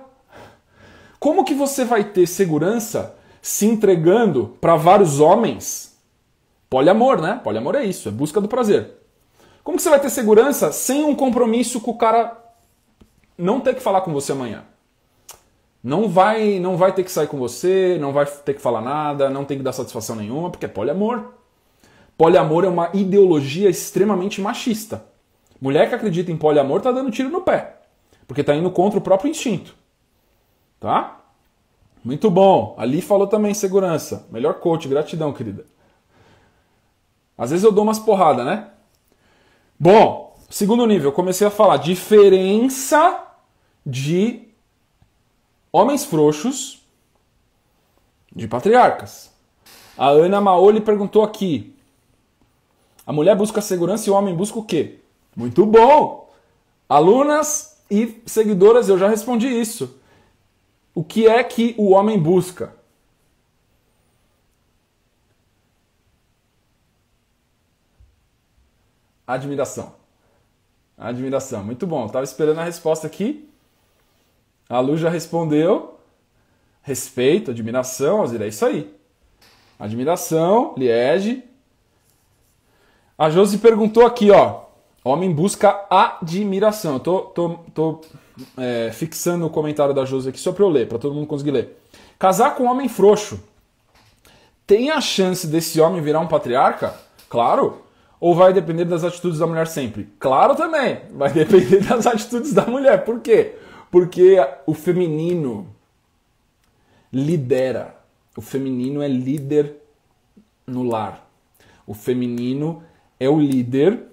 Speaker 1: Como que você vai ter segurança se entregando para vários homens? Poliamor, né? Poliamor é isso, é busca do prazer. Como que você vai ter segurança sem um compromisso com o cara não ter que falar com você amanhã? Não vai ter que sair com você, não vai ter que falar nada, não tem que dar satisfação nenhuma, porque é poliamor. Poliamor é uma ideologia extremamente machista. Mulher que acredita em poliamor tá dando tiro no pé, porque tá indo contra o próprio instinto. Tá? Muito bom. Ali falou também segurança. Melhor coach, gratidão, querida. Às vezes eu dou umas porradas, né? Bom, segundo nível, eu comecei a falar diferença de homens frouxos De patriarcas. A Ana Maoli perguntou aqui. A mulher busca segurança e o homem busca o quê? Muito bom! Alunas e seguidoras, eu já respondi isso. O que é que o homem busca? Admiração. Admiração. Muito bom. Estava esperando a resposta aqui. A Lu já respondeu. Respeito, admiração, Alzira, é isso aí. Admiração, Liege. A Josi perguntou aqui, ó. Homem busca admiração. Eu tô fixando o comentário da Josi aqui só para eu ler, para todo mundo conseguir ler. Casar com um homem frouxo. Tem a chance desse homem virar um patriarca? Claro. Ou vai depender das atitudes da mulher sempre? Claro também. Vai depender das atitudes da mulher. Por quê? Porque o feminino lidera. O feminino é líder no lar. O feminino é o líder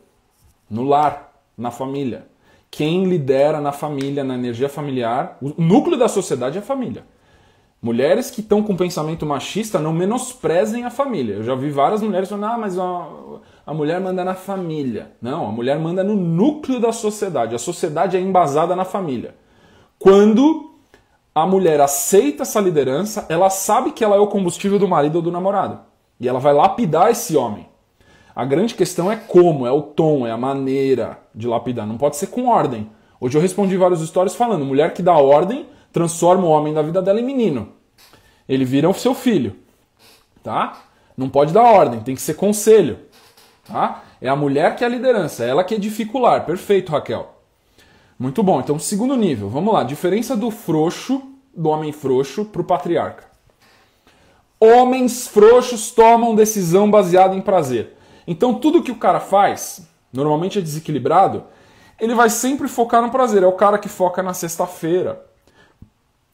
Speaker 1: no lar, na família. Quem lidera na família, na energia familiar, o núcleo da sociedade é a família. Mulheres que estão com pensamento machista não menosprezem a família. Eu já vi várias mulheres falando, mas a mulher manda na família. Não, a mulher manda no núcleo da sociedade. A sociedade é embasada na família. Quando a mulher aceita essa liderança, ela sabe que ela é o combustível do marido ou do namorado. E ela vai lapidar esse homem. A grande questão é como, é o tom, é a maneira de lapidar. Não pode ser com ordem. Hoje eu respondi vários stories falando, mulher que dá ordem transforma o homem da vida dela em menino. Ele vira o seu filho. Tá? Não pode dar ordem, tem que ser conselho. Tá? É a mulher que é a liderança, é ela que edifica o lar. Perfeito, Raquel. Muito bom. Então, segundo nível. Vamos lá. Diferença do frouxo, do homem frouxo, para o patriarca. Homens frouxos tomam decisão baseada em prazer. Então, tudo que o cara faz, normalmente é desequilibrado, ele vai sempre focar no prazer. É o cara que foca na sexta-feira.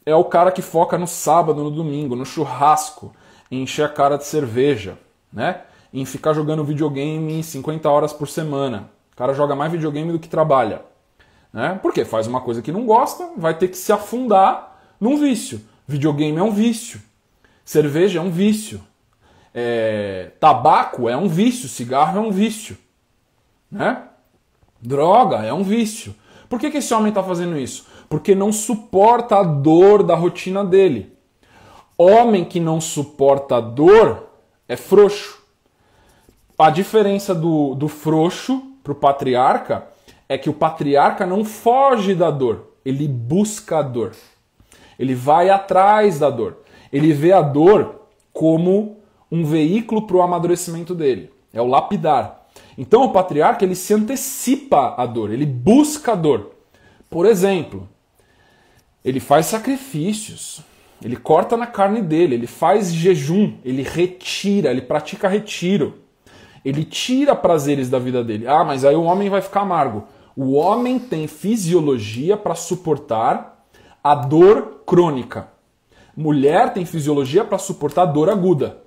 Speaker 1: É o cara que foca no sábado, no domingo, no churrasco, em encher a cara de cerveja, né? Em ficar jogando videogame 50 horas por semana. O cara joga mais videogame do que trabalha. Né? Porque faz uma coisa que não gosta, vai ter que se afundar num vício. Videogame é um vício. Cerveja é um vício. Tabaco é um vício. Cigarro é um vício. Né? Droga é um vício. Por que esse homem está fazendo isso? Porque não suporta a dor da rotina dele. Homem que não suporta a dor é frouxo. A diferença do frouxo para o patriarca é que o patriarca não foge da dor, ele busca a dor. Ele vai atrás da dor. Ele vê a dor como um veículo para o amadurecimento dele. É o lapidar. Então o patriarca ele se antecipa à dor, ele busca a dor. Por exemplo, ele faz sacrifícios, ele corta na carne dele, ele faz jejum, ele retira, ele pratica retiro. Ele tira prazeres da vida dele. Ah, mas aí o homem vai ficar amargo. O homem tem fisiologia para suportar a dor crônica. Mulher tem fisiologia para suportar a dor aguda.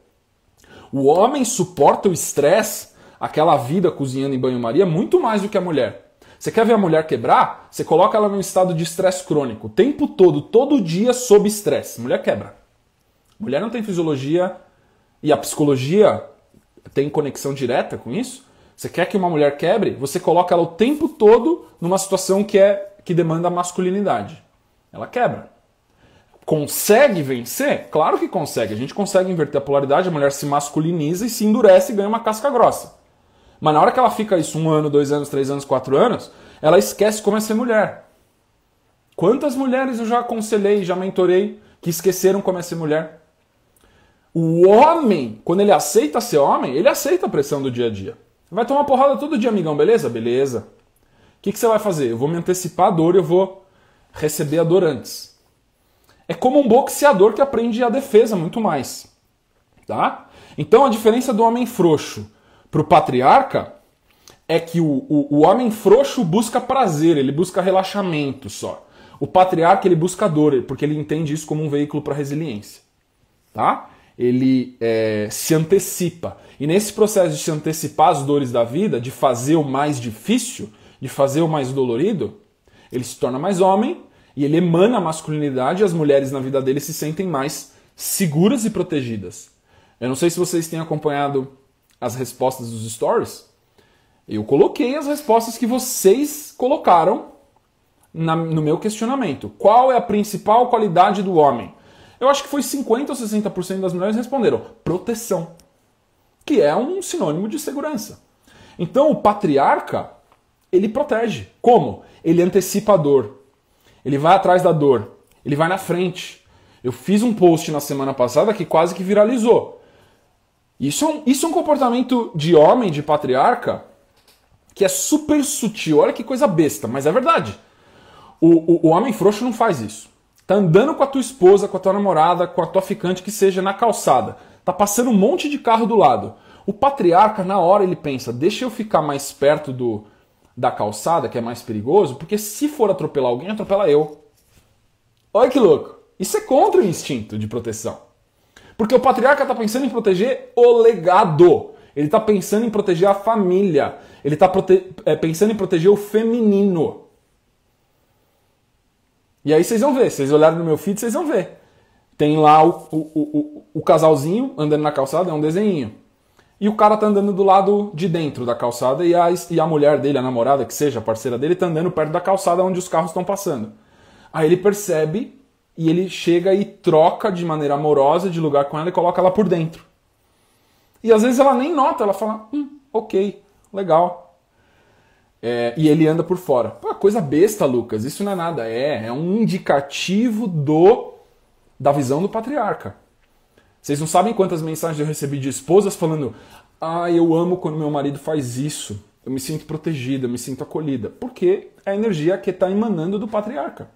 Speaker 1: O homem suporta o estresse, aquela vida cozinhando em banho-maria, muito mais do que a mulher. Você quer ver a mulher quebrar? Você coloca ela num estado de estresse crônico. O tempo todo dia sob estresse. Mulher quebra. Mulher não tem fisiologia e a psicologia tem conexão direta com isso. Você quer que uma mulher quebre? Você coloca ela o tempo todo numa situação que demanda masculinidade. Ela quebra. Consegue vencer? Claro que consegue. A gente consegue inverter a polaridade, a mulher se masculiniza e se endurece e ganha uma casca grossa. Mas na hora que ela fica isso 1 ano, 2 anos, 3 anos, 4 anos, ela esquece como é ser mulher. Quantas mulheres eu já aconselhei, já mentorei, que esqueceram como é ser mulher? O homem, quando ele aceita ser homem, ele aceita a pressão do dia a dia. Vai tomar porrada todo dia, amigão, beleza? Beleza. O que você vai fazer? Eu vou me antecipar a dor e eu vou receber a dor antes. É como um boxeador que aprende a defesa muito mais. Tá? Então a diferença do homem frouxo para o patriarca é que o homem frouxo busca prazer, ele busca relaxamento só. O patriarca ele busca dor, porque ele entende isso como um veículo para resiliência. Tá? Ele se antecipa. E nesse processo de se antecipar as dores da vida, de fazer o mais difícil, de fazer o mais dolorido, ele se torna mais homem e ele emana a masculinidade e as mulheres na vida dele se sentem mais seguras e protegidas. Eu não sei se vocês têm acompanhado as respostas dos stories. Eu coloquei as respostas que vocês colocaram no meu questionamento. Qual é a principal qualidade do homem? Eu acho que foi 50% ou 60% das mulheres responderam proteção, que é um sinônimo de segurança. Então o patriarca, ele protege. Como? Ele antecipa a dor. Ele vai atrás da dor. Ele vai na frente. Eu fiz um post na semana passada que quase que viralizou. Isso é um comportamento de homem, de patriarca, que é super sutil. Olha que coisa besta, mas é verdade. O homem frouxo não faz isso. Tá andando com a tua esposa, com a tua namorada, com a tua ficante, que seja na calçada. Tá passando um monte de carro do lado. O patriarca, na hora, ele pensa, deixa eu ficar mais perto da calçada, que é mais perigoso, porque se for atropelar alguém, atropela eu. Olha que louco. Isso é contra o instinto de proteção. Porque o patriarca está pensando em proteger o legado. Ele está pensando em proteger a família. Ele está pensando em proteger o feminino. E aí vocês vão ver. Se vocês olharem no meu feed, vocês vão ver. Tem lá o casalzinho andando na calçada, é um desenhinho. E o cara tá andando do lado de dentro da calçada e a mulher dele, a namorada, que seja a parceira dele, tá andando perto da calçada onde os carros estão passando. Aí ele percebe e ele chega e troca de maneira amorosa de lugar com ela e coloca ela por dentro. E às vezes ela nem nota, ela fala, ok, legal. E ele anda por fora. Pô, coisa besta, Lucas, isso não é nada. É um indicativo da visão do patriarca. Vocês não sabem quantas mensagens eu recebi de esposas falando, eu amo quando meu marido faz isso. Eu me sinto protegida, eu me sinto acolhida. Porque é a energia que está emanando do patriarca.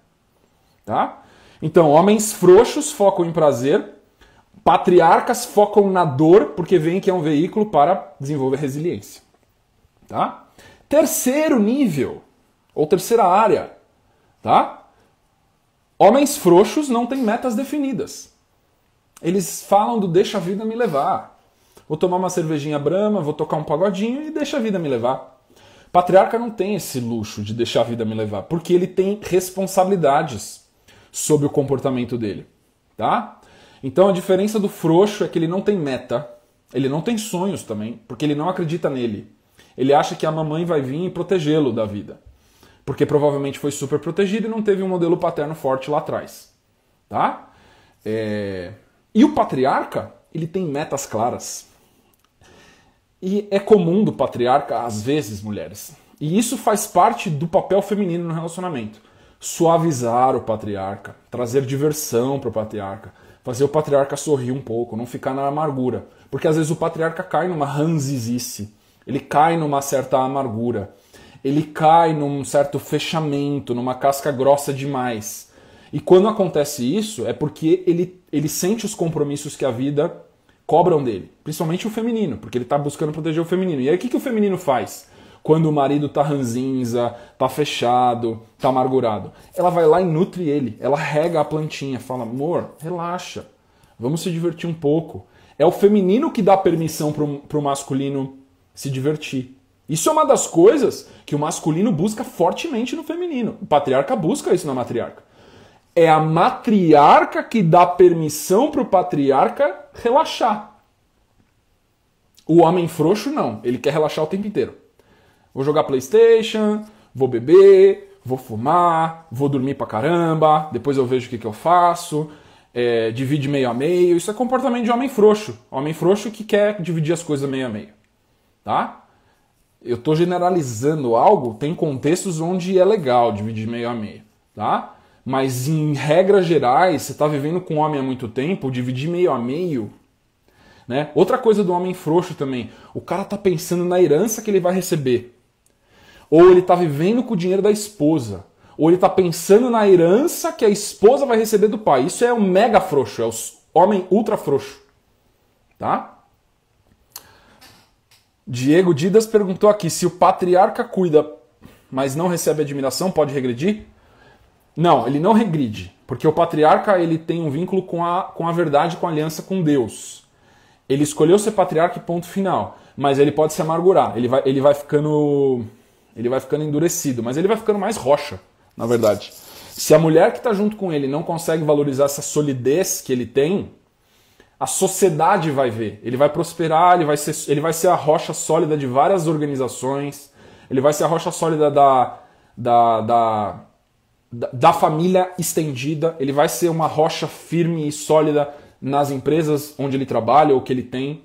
Speaker 1: Tá? Então, homens frouxos focam em prazer, patriarcas focam na dor, porque veem que é um veículo para desenvolver resiliência. Tá? Terceiro nível, ou terceira área, tá? Homens frouxos não têm metas definidas. Eles falam do deixa a vida me levar. Vou tomar uma cervejinha Brahma, vou tocar um pagodinho e deixa a vida me levar. Patriarca não tem esse luxo de deixar a vida me levar, porque ele tem responsabilidades sobre o comportamento dele, tá? Então a diferença do frouxo é que ele não tem meta, ele não tem sonhos também, porque ele não acredita nele. Ele acha que a mamãe vai vir e protegê-lo da vida, porque provavelmente foi super protegido e não teve um modelo paterno forte lá atrás, tá? E o patriarca, ele tem metas claras. E é comum do patriarca, às vezes, mulheres. E isso faz parte do papel feminino no relacionamento. Suavizar o patriarca, trazer diversão para o patriarca, fazer o patriarca sorrir um pouco, não ficar na amargura. Porque às vezes o patriarca cai numa ranzizice, ele cai numa certa amargura, ele cai num certo fechamento, numa casca grossa demais. E quando acontece isso, é porque ele sente os compromissos que a vida cobram dele. Principalmente o feminino, porque ele está buscando proteger o feminino. E aí o que o feminino faz? Quando o marido tá ranzinza, tá fechado, tá amargurado. Ela vai lá e nutre ele. Ela rega a plantinha, fala, amor, relaxa, vamos se divertir um pouco. É o feminino que dá permissão pro masculino se divertir. Isso é uma das coisas que o masculino busca fortemente no feminino. O patriarca busca isso na matriarca. É a matriarca que dá permissão pro patriarca relaxar. O homem frouxo não, ele quer relaxar o tempo inteiro. Vou jogar PlayStation, vou beber, vou fumar, vou dormir pra caramba, depois eu vejo o que eu faço, divide meio a meio. Isso é comportamento de homem frouxo. Homem frouxo que quer dividir as coisas meio a meio. Tá? Eu tô generalizando algo, tem contextos onde é legal dividir meio a meio. Tá? Mas em regras gerais, você tá vivendo com um homem há muito tempo, dividir meio a meio... Né? Outra coisa do homem frouxo também, o cara tá pensando na herança que ele vai receber. Ou ele tá vivendo com o dinheiro da esposa. Ou ele tá pensando na herança que a esposa vai receber do pai. Isso é o mega frouxo, é o homem ultra frouxo. Tá? Diego Didas perguntou aqui, se o patriarca cuida, mas não recebe admiração, pode regredir? Não, ele não regride. Porque o patriarca ele tem um vínculo com a verdade, com a aliança com Deus. Ele escolheu ser patriarca e ponto final. Mas ele pode se amargurar. Ele vai ficando endurecido. Mas ele vai ficando mais rocha, na verdade. Se a mulher que está junto com ele não consegue valorizar essa solidez que ele tem, A sociedade vai ver. Ele vai prosperar, ele vai ser a rocha sólida de várias organizações, ele vai ser a rocha sólida da família estendida, ele vai ser uma rocha firme e sólida nas empresas onde ele trabalha ou que ele tem.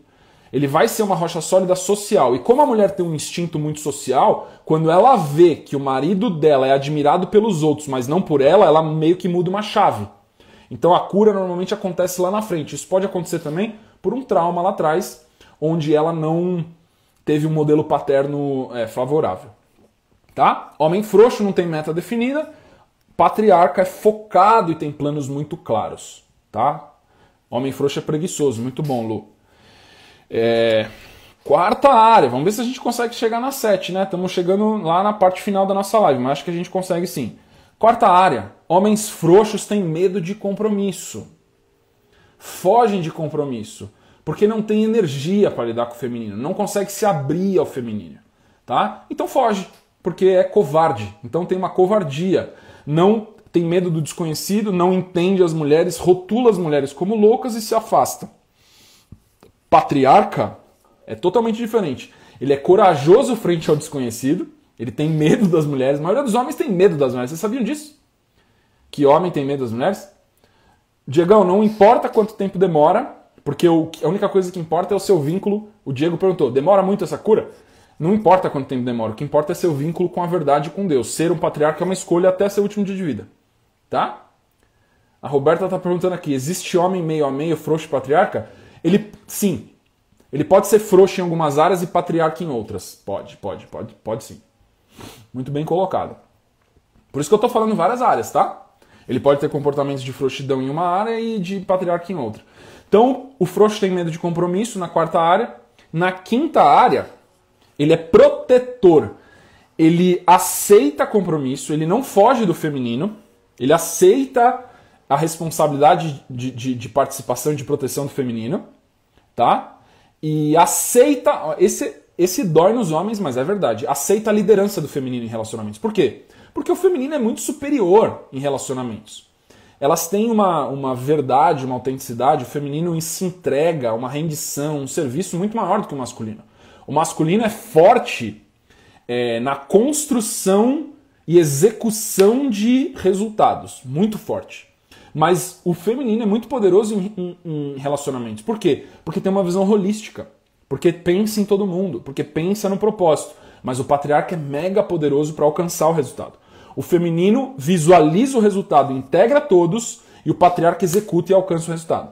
Speaker 1: Ele vai ser uma rocha sólida social. E como a mulher tem um instinto muito social, quando ela vê que o marido dela é admirado pelos outros, mas não por ela, ela meio que muda uma chave. Então a cura normalmente acontece lá na frente. Isso pode acontecer também por um trauma lá atrás, onde ela não teve um modelo paterno favorável. Tá? Homem frouxo não tem meta definida. Patriarca é focado e tem planos muito claros. Tá? Homem frouxo é preguiçoso. Muito bom, Lu. Quarta área, vamos ver se a gente consegue chegar na 7, né? Estamos chegando lá na parte final da nossa live, mas acho que a gente consegue sim. Quarta área, homens frouxos têm medo de compromisso. Fogem de compromisso, porque não tem energia para lidar com o feminino, não consegue se abrir ao feminino, tá? Então foge, porque é covarde, então tem uma covardia, não tem medo do desconhecido, não entende as mulheres, rotula as mulheres como loucas e se afasta. Patriarca é totalmente diferente. Ele é corajoso frente ao desconhecido, ele tem medo das mulheres. A maioria dos homens tem medo das mulheres. Vocês sabiam disso? Que homem tem medo das mulheres? Diegão, não importa quanto tempo demora, porque a única coisa que importa é o seu vínculo. O Diego perguntou, demora muito essa cura? Não importa quanto tempo demora, o que importa é seu vínculo com a verdade e com Deus. Ser um patriarca é uma escolha até seu último dia de vida. Tá? A Roberta está perguntando aqui, existe homem meio a meio, frouxo patriarca? Sim. Ele pode ser frouxo em algumas áreas e patriarca em outras. Pode sim. Muito bem colocado. Por isso que eu estou falando várias áreas, tá? Ele pode ter comportamentos de frouxidão em uma área e de patriarca em outra. Então, o frouxo tem medo de compromisso na quarta área. Na quinta área, ele é protetor. Ele aceita compromisso, ele não foge do feminino, ele aceita a responsabilidade de participação e de proteção do feminino, tá? E aceita, esse dói nos homens, mas é verdade, aceita a liderança do feminino em relacionamentos. Por quê? Porque o feminino é muito superior em relacionamentos. Elas têm uma verdade, uma autenticidade, o feminino se entrega, uma rendição, um serviço muito maior do que o masculino. O masculino é forte na construção e execução de resultados, muito forte. Mas o feminino é muito poderoso em relacionamentos. Por quê? Porque tem uma visão holística. Porque pensa em todo mundo. Porque pensa no propósito. Mas o patriarca é mega poderoso para alcançar o resultado. O feminino visualiza o resultado, integra todos, e o patriarca executa e alcança o resultado.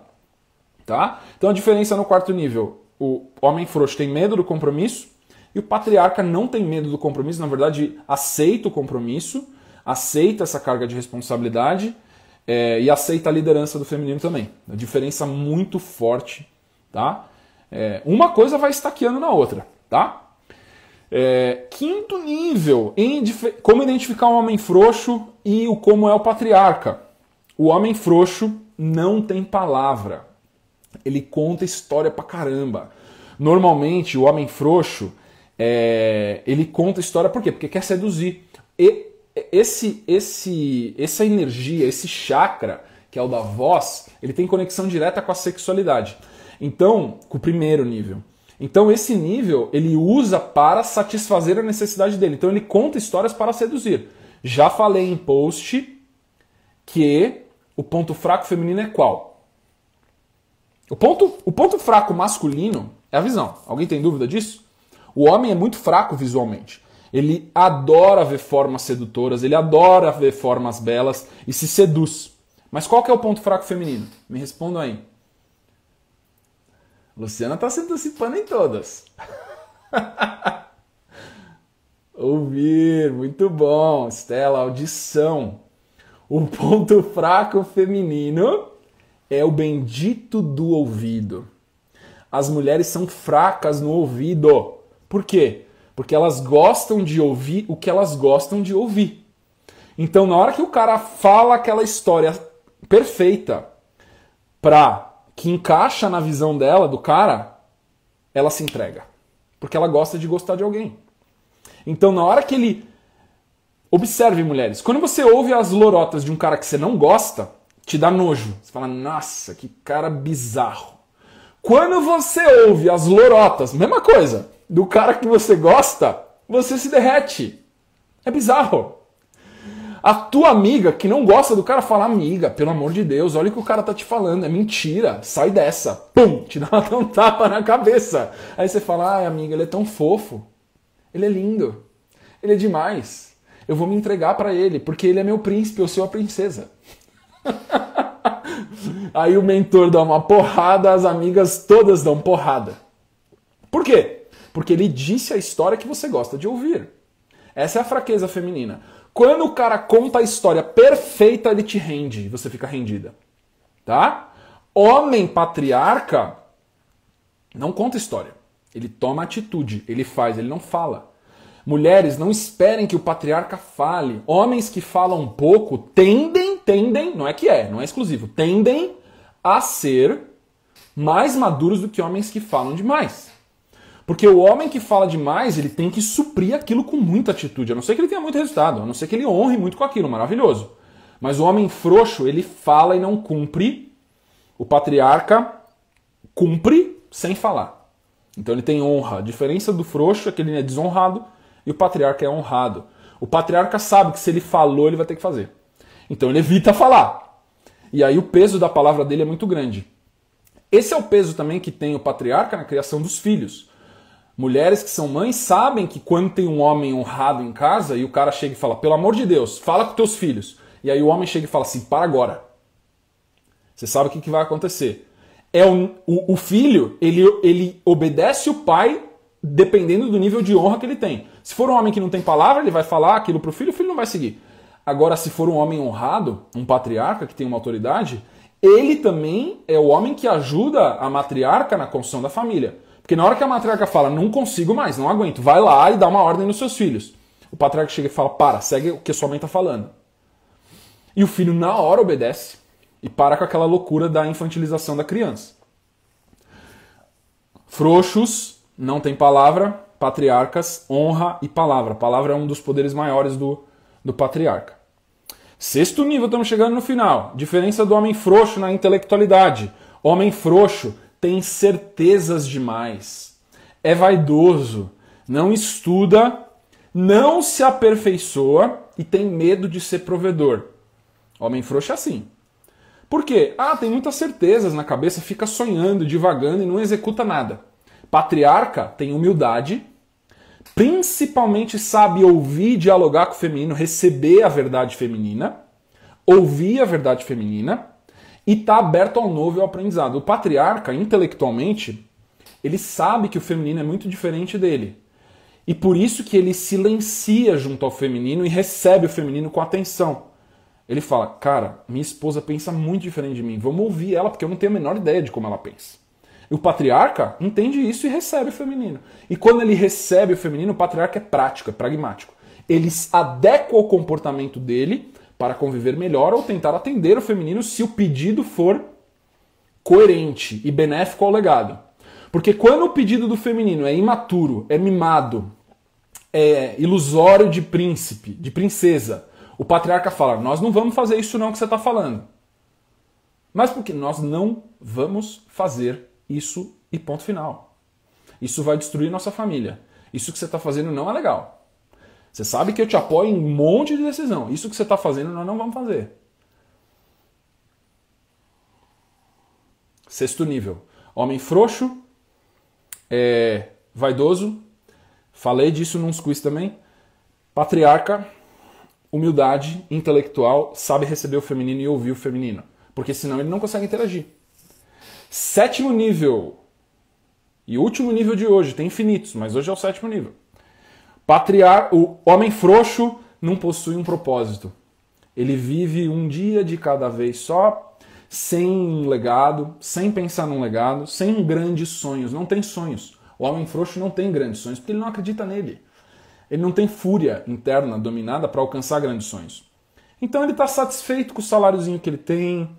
Speaker 1: Tá? Então a diferença no quarto nível. O homem frouxo tem medo do compromisso, e o patriarca não tem medo do compromisso. Na verdade, aceita o compromisso, aceita essa carga de responsabilidade, e aceita a liderança do feminino também. A diferença muito forte, tá? Uma coisa vai estaqueando na outra, tá? Quinto nível, como identificar um homem frouxo e como é o patriarca. O homem frouxo não tem palavra. Ele conta história pra caramba. Normalmente, o homem frouxo, ele conta história por quê? Porque quer seduzir. Essa energia, esse chakra, que é o da voz, ele tem conexão direta com a sexualidade. Então, com o primeiro nível. Então, esse nível, ele usa para satisfazer a necessidade dele. Então, ele conta histórias para seduzir. Já falei em post que o ponto fraco feminino é qual? O ponto fraco masculino é a visão. Alguém tem dúvida disso? O homem é muito fraco visualmente. Ele adora ver formas sedutoras, ele adora ver formas belas e se seduz. Mas qual que é o ponto fraco feminino? Me respondam aí. Luciana está se antecipando em todas. Ouvir, muito bom. Estela, audição. O ponto fraco feminino é o bendito do ouvido. As mulheres são fracas no ouvido. Por quê? Porque elas gostam de ouvir o que elas gostam de ouvir. Então, na hora que o cara fala aquela história perfeita que encaixa na visão dela, do cara, ela se entrega. Porque ela gosta de gostar de alguém. Então, na hora que ele... Observe, mulheres. Quando você ouve as lorotas de um cara que você não gosta, te dá nojo. Você fala, nossa, que cara bizarro. Quando você ouve as lorotas, mesma coisa, do cara que você gosta, você se derrete. É bizarro. A tua amiga que não gosta do cara fala, amiga, pelo amor de Deus, olha o que o cara tá te falando, é mentira, sai dessa. Pum, te dá um tapa na cabeça. Aí você fala, ai amiga, ele é tão fofo, ele é lindo, ele é demais. Eu vou me entregar pra ele, porque ele é meu príncipe, eu sou a princesa. Aí o mentor dá uma porrada, as amigas todas dão porrada. Por quê? Porque ele disse a história que você gosta de ouvir. Essa é a fraqueza feminina. Quando o cara conta a história perfeita, ele te rende, você fica rendida. Tá? Homem patriarca não conta história. Ele toma atitude, ele faz, ele não fala. Mulheres, não esperem que o patriarca fale. Homens que falam pouco tendem, não é exclusivo, tendem a ser mais maduros do que homens que falam demais. Porque o homem que fala demais, ele tem que suprir aquilo com muita atitude, a não ser que ele tenha muito resultado, a não ser que ele honre muito com aquilo, maravilhoso. Mas o homem frouxo, ele fala e não cumpre. O patriarca cumpre sem falar. Então ele tem honra. A diferença do frouxo é que ele é desonrado e o patriarca é honrado. O patriarca sabe que se ele falou, ele vai ter que fazer. Então ele evita falar. E aí o peso da palavra dele é muito grande. Esse é o peso também que tem o patriarca na criação dos filhos. Mulheres que são mães sabem que quando tem um homem honrado em casa e o cara chega e fala, pelo amor de Deus, fala com teus filhos. E aí o homem chega e fala assim, para agora. Você sabe o que vai acontecer. O filho, ele obedece o pai dependendo do nível de honra que ele tem. Se for um homem que não tem palavra, ele vai falar aquilo pro filho, o filho não vai seguir. Agora, se for um homem honrado, um patriarca que tem uma autoridade, ele também é o homem que ajuda a matriarca na construção da família. Porque na hora que a matriarca fala, não consigo mais, não aguento, vai lá e dá uma ordem nos seus filhos. O patriarca chega e fala, para, segue o que sua mãe está falando. E o filho na hora obedece e para com aquela loucura da infantilização da criança. Frouxos, não tem palavra, patriarcas, honra e palavra. Palavra é um dos poderes maiores do patriarca. Sexto nível, estamos chegando no final. Diferença do homem frouxo na intelectualidade. Homem frouxo tem certezas demais, é vaidoso, não estuda, não se aperfeiçoa e tem medo de ser provedor. Homem frouxo é assim. Por quê? Tem muitas certezas na cabeça, fica sonhando, divagando e não executa nada. Patriarca tem humildade, principalmente sabe ouvir, dialogar com o feminino, receber a verdade feminina, ouvir a verdade feminina, e está aberto ao novo e ao aprendizado. O patriarca, intelectualmente, ele sabe que o feminino é muito diferente dele. E por isso que ele silencia junto ao feminino e recebe o feminino com atenção. Ele fala, cara, minha esposa pensa muito diferente de mim, vamos ouvir ela porque eu não tenho a menor ideia de como ela pensa. E o patriarca entende isso e recebe o feminino. E quando ele recebe o feminino, o patriarca é prático, é pragmático. Ele adequa o comportamento dele para conviver melhor ou tentar atender o feminino se o pedido for coerente e benéfico ao legado. Porque quando o pedido do feminino é imaturo, é mimado, é ilusório de príncipe, de princesa, o patriarca fala, nós não vamos fazer isso não que você está falando. Mas porque nós não vamos fazer isso e ponto final. Isso vai destruir nossa família. Isso que você está fazendo não é legal. Você sabe que eu te apoio em um monte de decisão. Isso que você está fazendo, nós não vamos fazer. Sexto nível. Homem frouxo, vaidoso. Falei disso nos quiz também. Patriarca, humildade, intelectual, sabe receber o feminino e ouvir o feminino. Porque senão ele não consegue interagir. Sétimo nível. E último nível de hoje. Tem infinitos, mas hoje é o sétimo nível. O homem frouxo não possui um propósito. Ele vive um dia de cada vez só, sem um legado, sem pensar num legado, sem grandes sonhos. Não tem sonhos. O homem frouxo não tem grandes sonhos, porque ele não acredita nele. Ele não tem fúria interna dominada para alcançar grandes sonhos. Então ele está satisfeito com o saláriozinho que ele tem,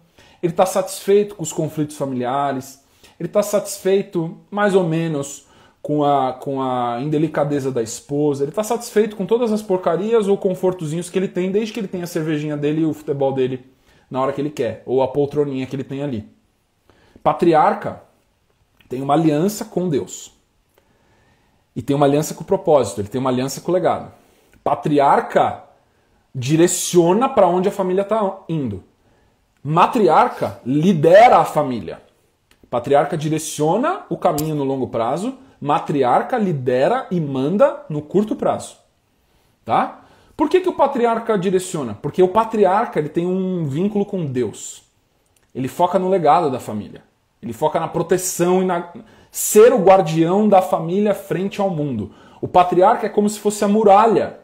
Speaker 1: ele está satisfeito com os conflitos familiares, ele está satisfeito mais ou menos com a indelicadeza da esposa, ele está satisfeito com todas as porcarias ou confortozinhos que ele tem, desde que ele tenha a cervejinha dele e o futebol dele na hora que ele quer, ou a poltroninha que ele tem ali. Patriarca, tem uma aliança com Deus. E tem uma aliança com o propósito, ele tem uma aliança com o legado. Patriarca direciona para onde a família está indo. Matriarca lidera a família. Patriarca direciona o caminho no longo prazo, matriarca lidera e manda no curto prazo. Tá? Por que o patriarca direciona? Porque o patriarca ele tem um vínculo com Deus. Ele foca no legado da família. Ele foca na proteção e na ser o guardião da família frente ao mundo. O patriarca é como se fosse a muralha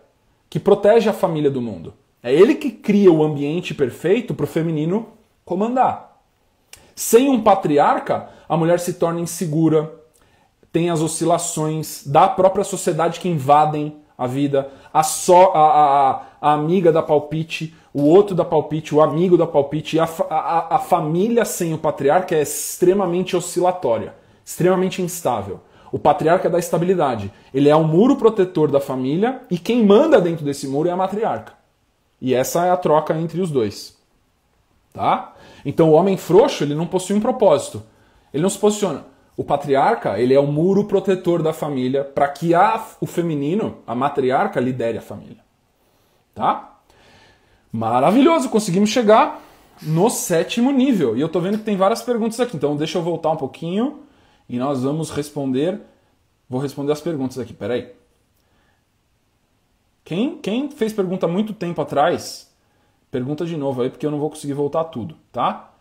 Speaker 1: que protege a família do mundo. É ele que cria o ambiente perfeito para o feminino comandar. Sem um patriarca, a mulher se torna insegura, tem as oscilações da própria sociedade que invadem a vida, a amiga da palpite, o outro da palpite, o amigo da palpite, e a família sem o patriarca é extremamente oscilatória, extremamente instável. O patriarca é da estabilidade, ele é o muro protetor da família e quem manda dentro desse muro é a matriarca. E essa é a troca entre os dois. Tá? Então o homem frouxo ele não possui um propósito, ele não se posiciona. O patriarca, ele é o muro protetor da família para que o feminino, a matriarca, lidere a família. Tá? Maravilhoso, conseguimos chegar no 7º nível. E eu tô vendo que tem várias perguntas aqui, então deixa eu voltar um pouquinho e nós vamos responder. Vou responder as perguntas aqui, peraí. Quem fez pergunta há muito tempo atrás, pergunta de novo aí, porque eu não vou conseguir voltar tudo, tá?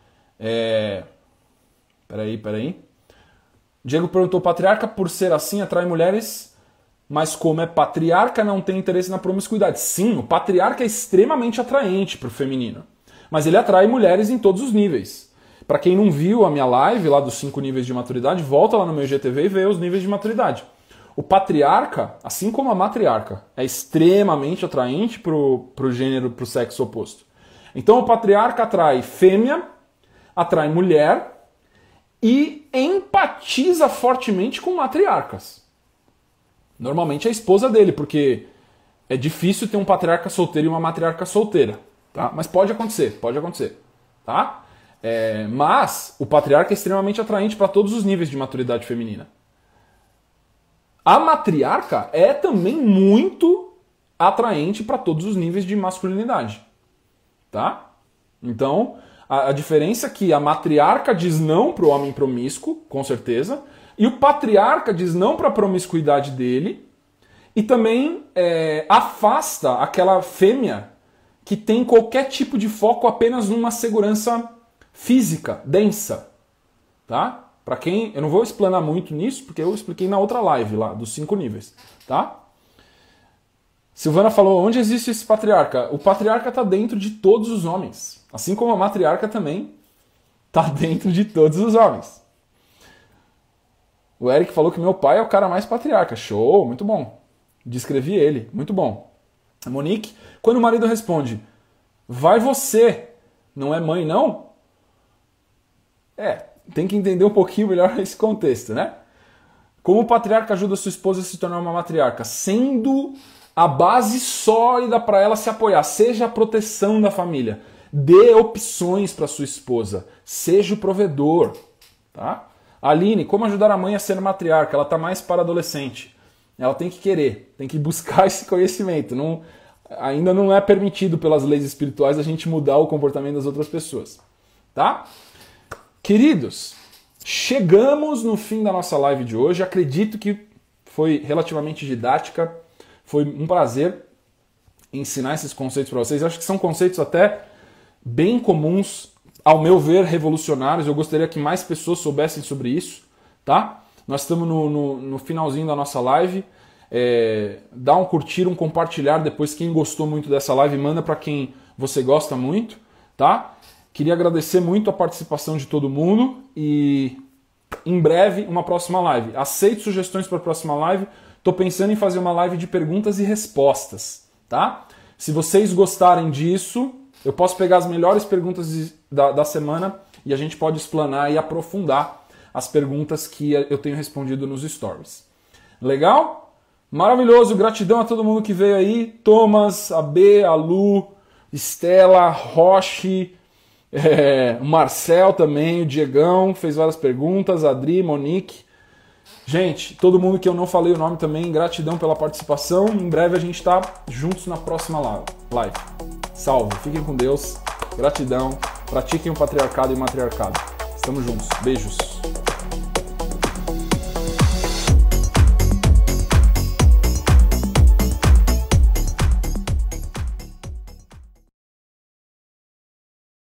Speaker 1: Peraí. Diego perguntou, patriarca por ser assim atrai mulheres, mas como é patriarca não tem interesse na promiscuidade. Sim, o patriarca é extremamente atraente para o feminino, mas ele atrai mulheres em todos os níveis. Para quem não viu a minha live lá dos 5 níveis de maturidade, volta lá no meu IGTV e vê os níveis de maturidade. O patriarca, assim como a matriarca, é extremamente atraente para o gênero, para o sexo oposto. Então o patriarca atrai fêmea, atrai mulher, e empatiza fortemente com matriarcas. Normalmente é a esposa dele, porque é difícil ter um patriarca solteiro e uma matriarca solteira. Tá? Mas pode acontecer. Tá? Mas o patriarca é extremamente atraente para todos os níveis de maturidade feminina. A matriarca é também muito atraente para todos os níveis de masculinidade. Tá? Então, a diferença é que a matriarca diz não para o homem promíscuo, com certeza, e o patriarca diz não para a promiscuidade dele, e também afasta aquela fêmea que tem qualquer tipo de foco apenas numa segurança física, densa. Tá? Para quem, eu não vou explanar muito nisso, porque eu expliquei na outra live lá, dos 5 níveis. Tá? Silvana falou, onde existe esse patriarca? O patriarca está dentro de todos os homens. Assim como a matriarca também está dentro de todos os homens. O Eric falou que meu pai é o cara mais patriarca. Show, muito bom. Descrevi ele, muito bom. A Monique, quando o marido responde, vai você, não é mãe não? Tem que entender um pouquinho melhor esse contexto, né? Como o patriarca ajuda a sua esposa a se tornar uma matriarca? Sendo a base sólida para ela se apoiar, seja a proteção da família. Dê opções para sua esposa. Seja o provedor. Tá? Aline, como ajudar a mãe a ser matriarca? Ela está mais para adolescente. Ela tem que querer, tem que buscar esse conhecimento. Ainda não é permitido pelas leis espirituais a gente mudar o comportamento das outras pessoas. Tá? Queridos, chegamos no fim da nossa live de hoje. Acredito que foi relativamente didática. Foi um prazer ensinar esses conceitos para vocês. Eu acho que são conceitos até bem comuns, ao meu ver, revolucionários. Eu gostaria que mais pessoas soubessem sobre isso, tá? Nós estamos no finalzinho da nossa live. Dá um curtir, um compartilhar depois. Quem gostou muito dessa live, manda para quem você gosta muito, tá? Queria agradecer muito a participação de todo mundo e em breve uma próxima live. Aceito sugestões para a próxima live. Estou pensando em fazer uma live de perguntas e respostas, tá? Se vocês gostarem disso, eu posso pegar as melhores perguntas da semana e a gente pode explanar e aprofundar as perguntas que eu tenho respondido nos stories. Legal? Maravilhoso, gratidão a todo mundo que veio aí. Thomas, a B, a Lu, Estela, Roche, O Marcel também, o Diegão fez várias perguntas, a Adri, Monique. Gente, todo mundo que eu não falei o nome também, gratidão pela participação. Em breve a gente tá juntos na próxima live. Salve, fiquem com Deus, gratidão, pratiquem o patriarcado e o matriarcado. Estamos juntos, beijos.